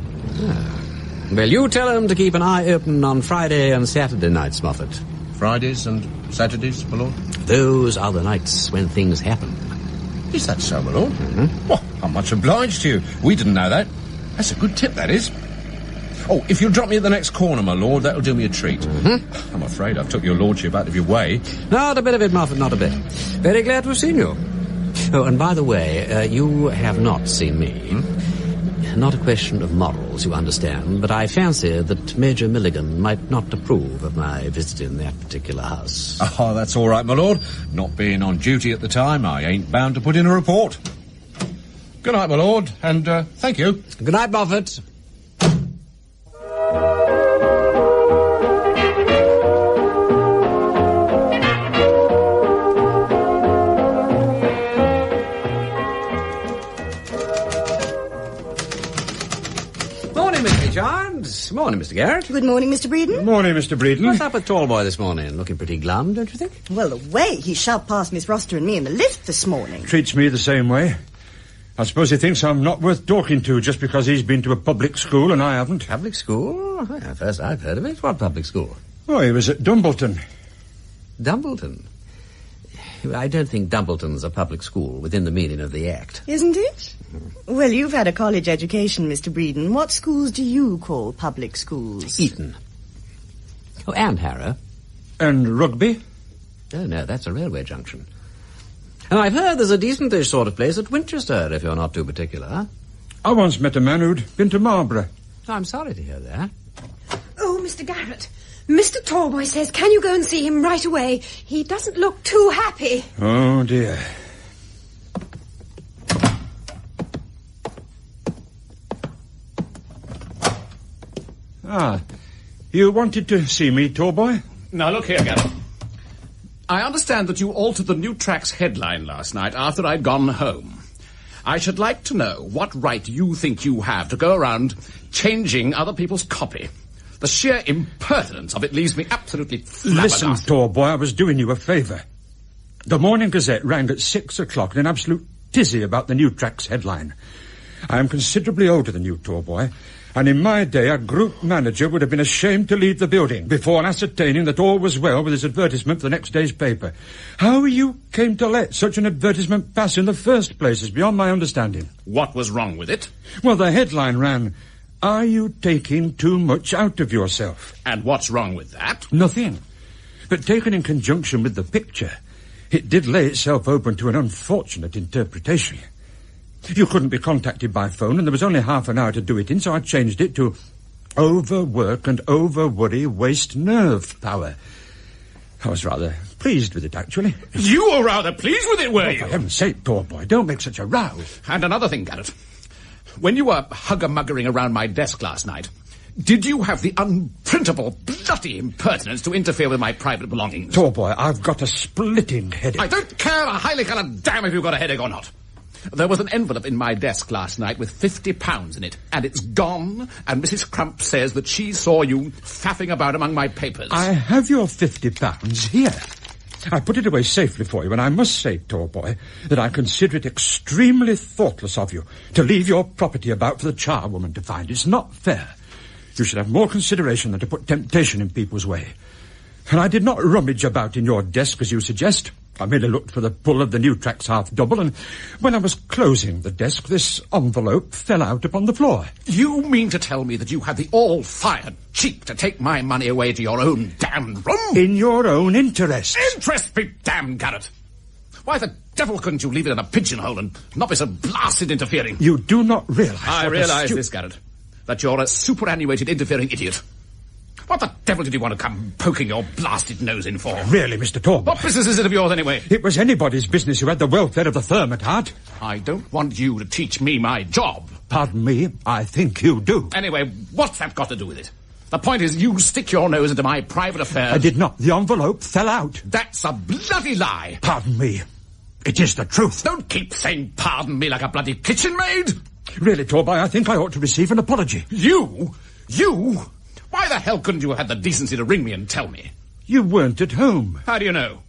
Well, you tell him to keep an eye open on Friday and Saturday nights, Moffat. Fridays and Saturdays, my lord? Those are the nights when things happen. Is that so, my lord? Mm-hmm. Well, I'm much obliged to you. We didn't know that. That's a good tip, that is. Oh, if you'll drop me at the next corner, my lord, that'll do me a treat. Mm-hmm. I'm afraid I've took your lordship out of your way. Not a bit of it, Moffat, not a bit. Very glad to have seen you. Oh, and by the way, you have not seen me. Not a question of morals, you understand, but I fancy that Major Milligan might not approve of my visiting that particular house. Oh, that's all right, my lord. Not being on duty at the time, I ain't bound to put in a report. Good night, my lord, and thank you. Good night, Moffat. Morning, Mr. Garrett. Good morning, Mr. Breeden. Good morning, Mr. Breeden. What's up with tall boy this morning? Looking pretty glum, don't you think? Well, the way he shoved past Miss Rossiter and me in the lift this morning. Treats me the same way. I suppose he thinks I'm not worth talking to just because he's been to a public school and I haven't. Public school? Well, first I've heard of it. What public school? Oh, he was at Dumbleton. Dumbleton? I don't think Dumbleton's a public school within the meaning of the Act. Isn't it? Well, you've had a college education, Mr. Breeden. What schools do you call public schools? Eton. Oh, and Harrow. And Rugby? Oh, no, that's a railway junction. And I've heard there's a decentish sort of place at Winchester, if you're not too particular. I once met a man who'd been to Marlborough. Oh, I'm sorry to hear that. Oh, Mr. Garrett, Mr. Tallboy says, can you go and see him right away? He doesn't look too happy. Oh, dear. Ah, you wanted to see me, Tallboy? Now, look here, Garrett. I understand that you altered the New Tracks headline last night after I'd gone home. I should like to know what right you think you have to go around changing other people's copy. The sheer impertinence of it leaves me absolutely flabbergasted. Listen, Tallboy, I was doing you a favour. The Morning Gazette rang at 6 o'clock in an absolute tizzy about the New Tracks headline. I am considerably older than you, Tallboy, and in my day a group manager would have been ashamed to leave the building before ascertaining that all was well with his advertisement for the next day's paper. How you came to let such an advertisement pass in the first place is beyond my understanding. What was wrong with it? Well, the headline ran, "Are you taking too much out of yourself?" And what's wrong with that? Nothing. But taken in conjunction with the picture, it did lay itself open to an unfortunate interpretation. You couldn't be contacted by phone, and there was only half an hour to do it in, so I changed it to overwork and overworry waste nerve power. I was rather pleased with it, actually. You were rather pleased with it, were you? For heaven's sake, poor boy, don't make such a row. And another thing, Garrett. When you were hugger-muggering around my desk last night, did you have the unprintable, bloody impertinence to interfere with my private belongings? Poor boy, I've got a splitting headache. I don't care a highly coloured damn if you've got a headache or not. There was an envelope in my desk last night with £50 in it, and it's gone, and Mrs. Crump says that she saw you faffing about among my papers. I have your £50 here. I put it away safely for you, and I must say, Tallboy, that I consider it extremely thoughtless of you to leave your property about for the charwoman to find. It's not fair. You should have more consideration than to put temptation in people's way. And I did not rummage about in your desk, as you suggest. I merely looked for the pull of the New Tracks half double, and when I was closing the desk, this envelope fell out upon the floor. You mean to tell me that you had the all-fired cheek to take my money away to your own damned room? In your own interest. Interest be damned, Garrett. Why the devil couldn't you leave it in a pigeonhole and not be so blasted interfering? You do not realise... I realise this, Garrett, that you're a superannuated interfering idiot. What the devil did you want to come poking your blasted nose in for? Really, Mr. Tallboy? What business is it of yours, anyway? It was anybody's business who had the welfare of the firm at heart. I don't want you to teach me my job. Pardon me, I think you do. Anyway, what's that got to do with it? The point is, you stick your nose into my private affairs. I did not. The envelope fell out. That's a bloody lie. Pardon me. It is the truth. Don't keep saying pardon me like a bloody kitchen maid. Really, Torboy, I think I ought to receive an apology. You? Why the hell couldn't you have had the decency to ring me and tell me? You weren't at home. How do you know?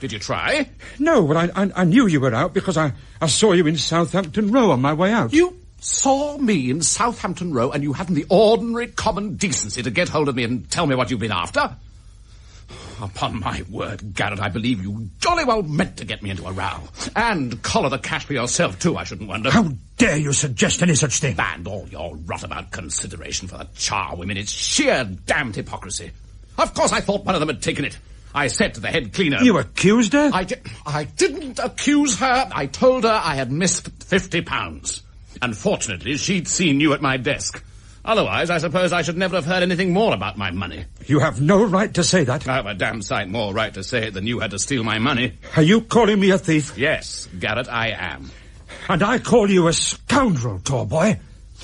Did you try? No, but I knew you were out because I saw you in Southampton Row on my way out. You saw me in Southampton Row and you hadn't the ordinary common decency to get hold of me and tell me what you've been after? Upon my word, Garrett, I believe you jolly well meant to get me into a row. And collar the cash for yourself, too, I shouldn't wonder. How dare you suggest any such thing? And all your rot about consideration for the charwomen. It's sheer damned hypocrisy. Of course I thought one of them had taken it. I said to the head cleaner... You accused her? I didn't accuse her. I told her I had missed £50. And fortunately, she'd seen you at my desk. Otherwise, I suppose I should never have heard anything more about my money. You have no right to say that. I have a damn sight more right to say it than you had to steal my money. Are you calling me a thief? Yes, Garrett, I am. And I call you a scoundrel, Torboy.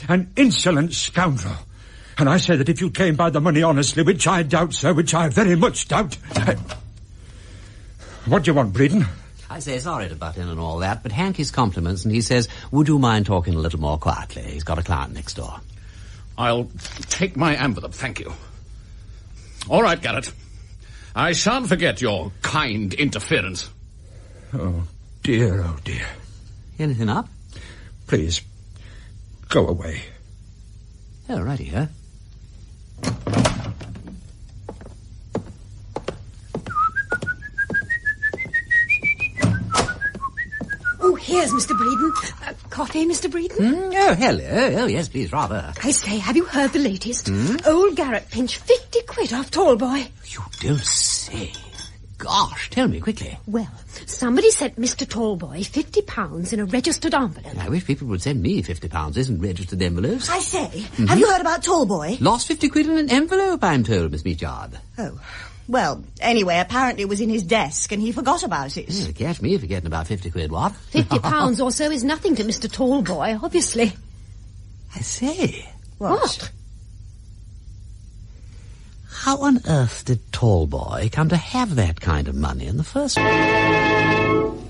An insolent scoundrel. And I say that if you came by the money honestly, which I doubt, sir, which I very much doubt... What do you want, Breeden? I say sorry to butt in and all that, but Hankey's compliments, and he says, would you mind talking a little more quietly? He's got a client next door. I'll take my envelope, thank you. All right, Garrett. I shan't forget your kind interference. Oh, dear, oh, dear. Anything up? Please, go away. Oh, righty, huh? Oh, here's Mr. Breeden. Coffee, Mr. Breeden? Oh, hello. Oh, yes, please, rather. I say, have you heard the latest? Old Garrett pinched 50 quid off Tallboy. You don't say. Gosh, tell me quickly. Well, somebody sent Mr. Tallboy £50 in a registered envelope. I wish people would send me £50 in registered envelopes. I say, have you heard about Tallboy? Lost 50 quid in an envelope, I'm told, Miss Meachard. Oh. Well, anyway, apparently it was in his desk and he forgot about it. Yeah, catch me forgetting about 50 quid, what? £50 or so is nothing to Mr. Tallboy, obviously. I say. What? How on earth did Tallboy come to have that kind of money in the first place?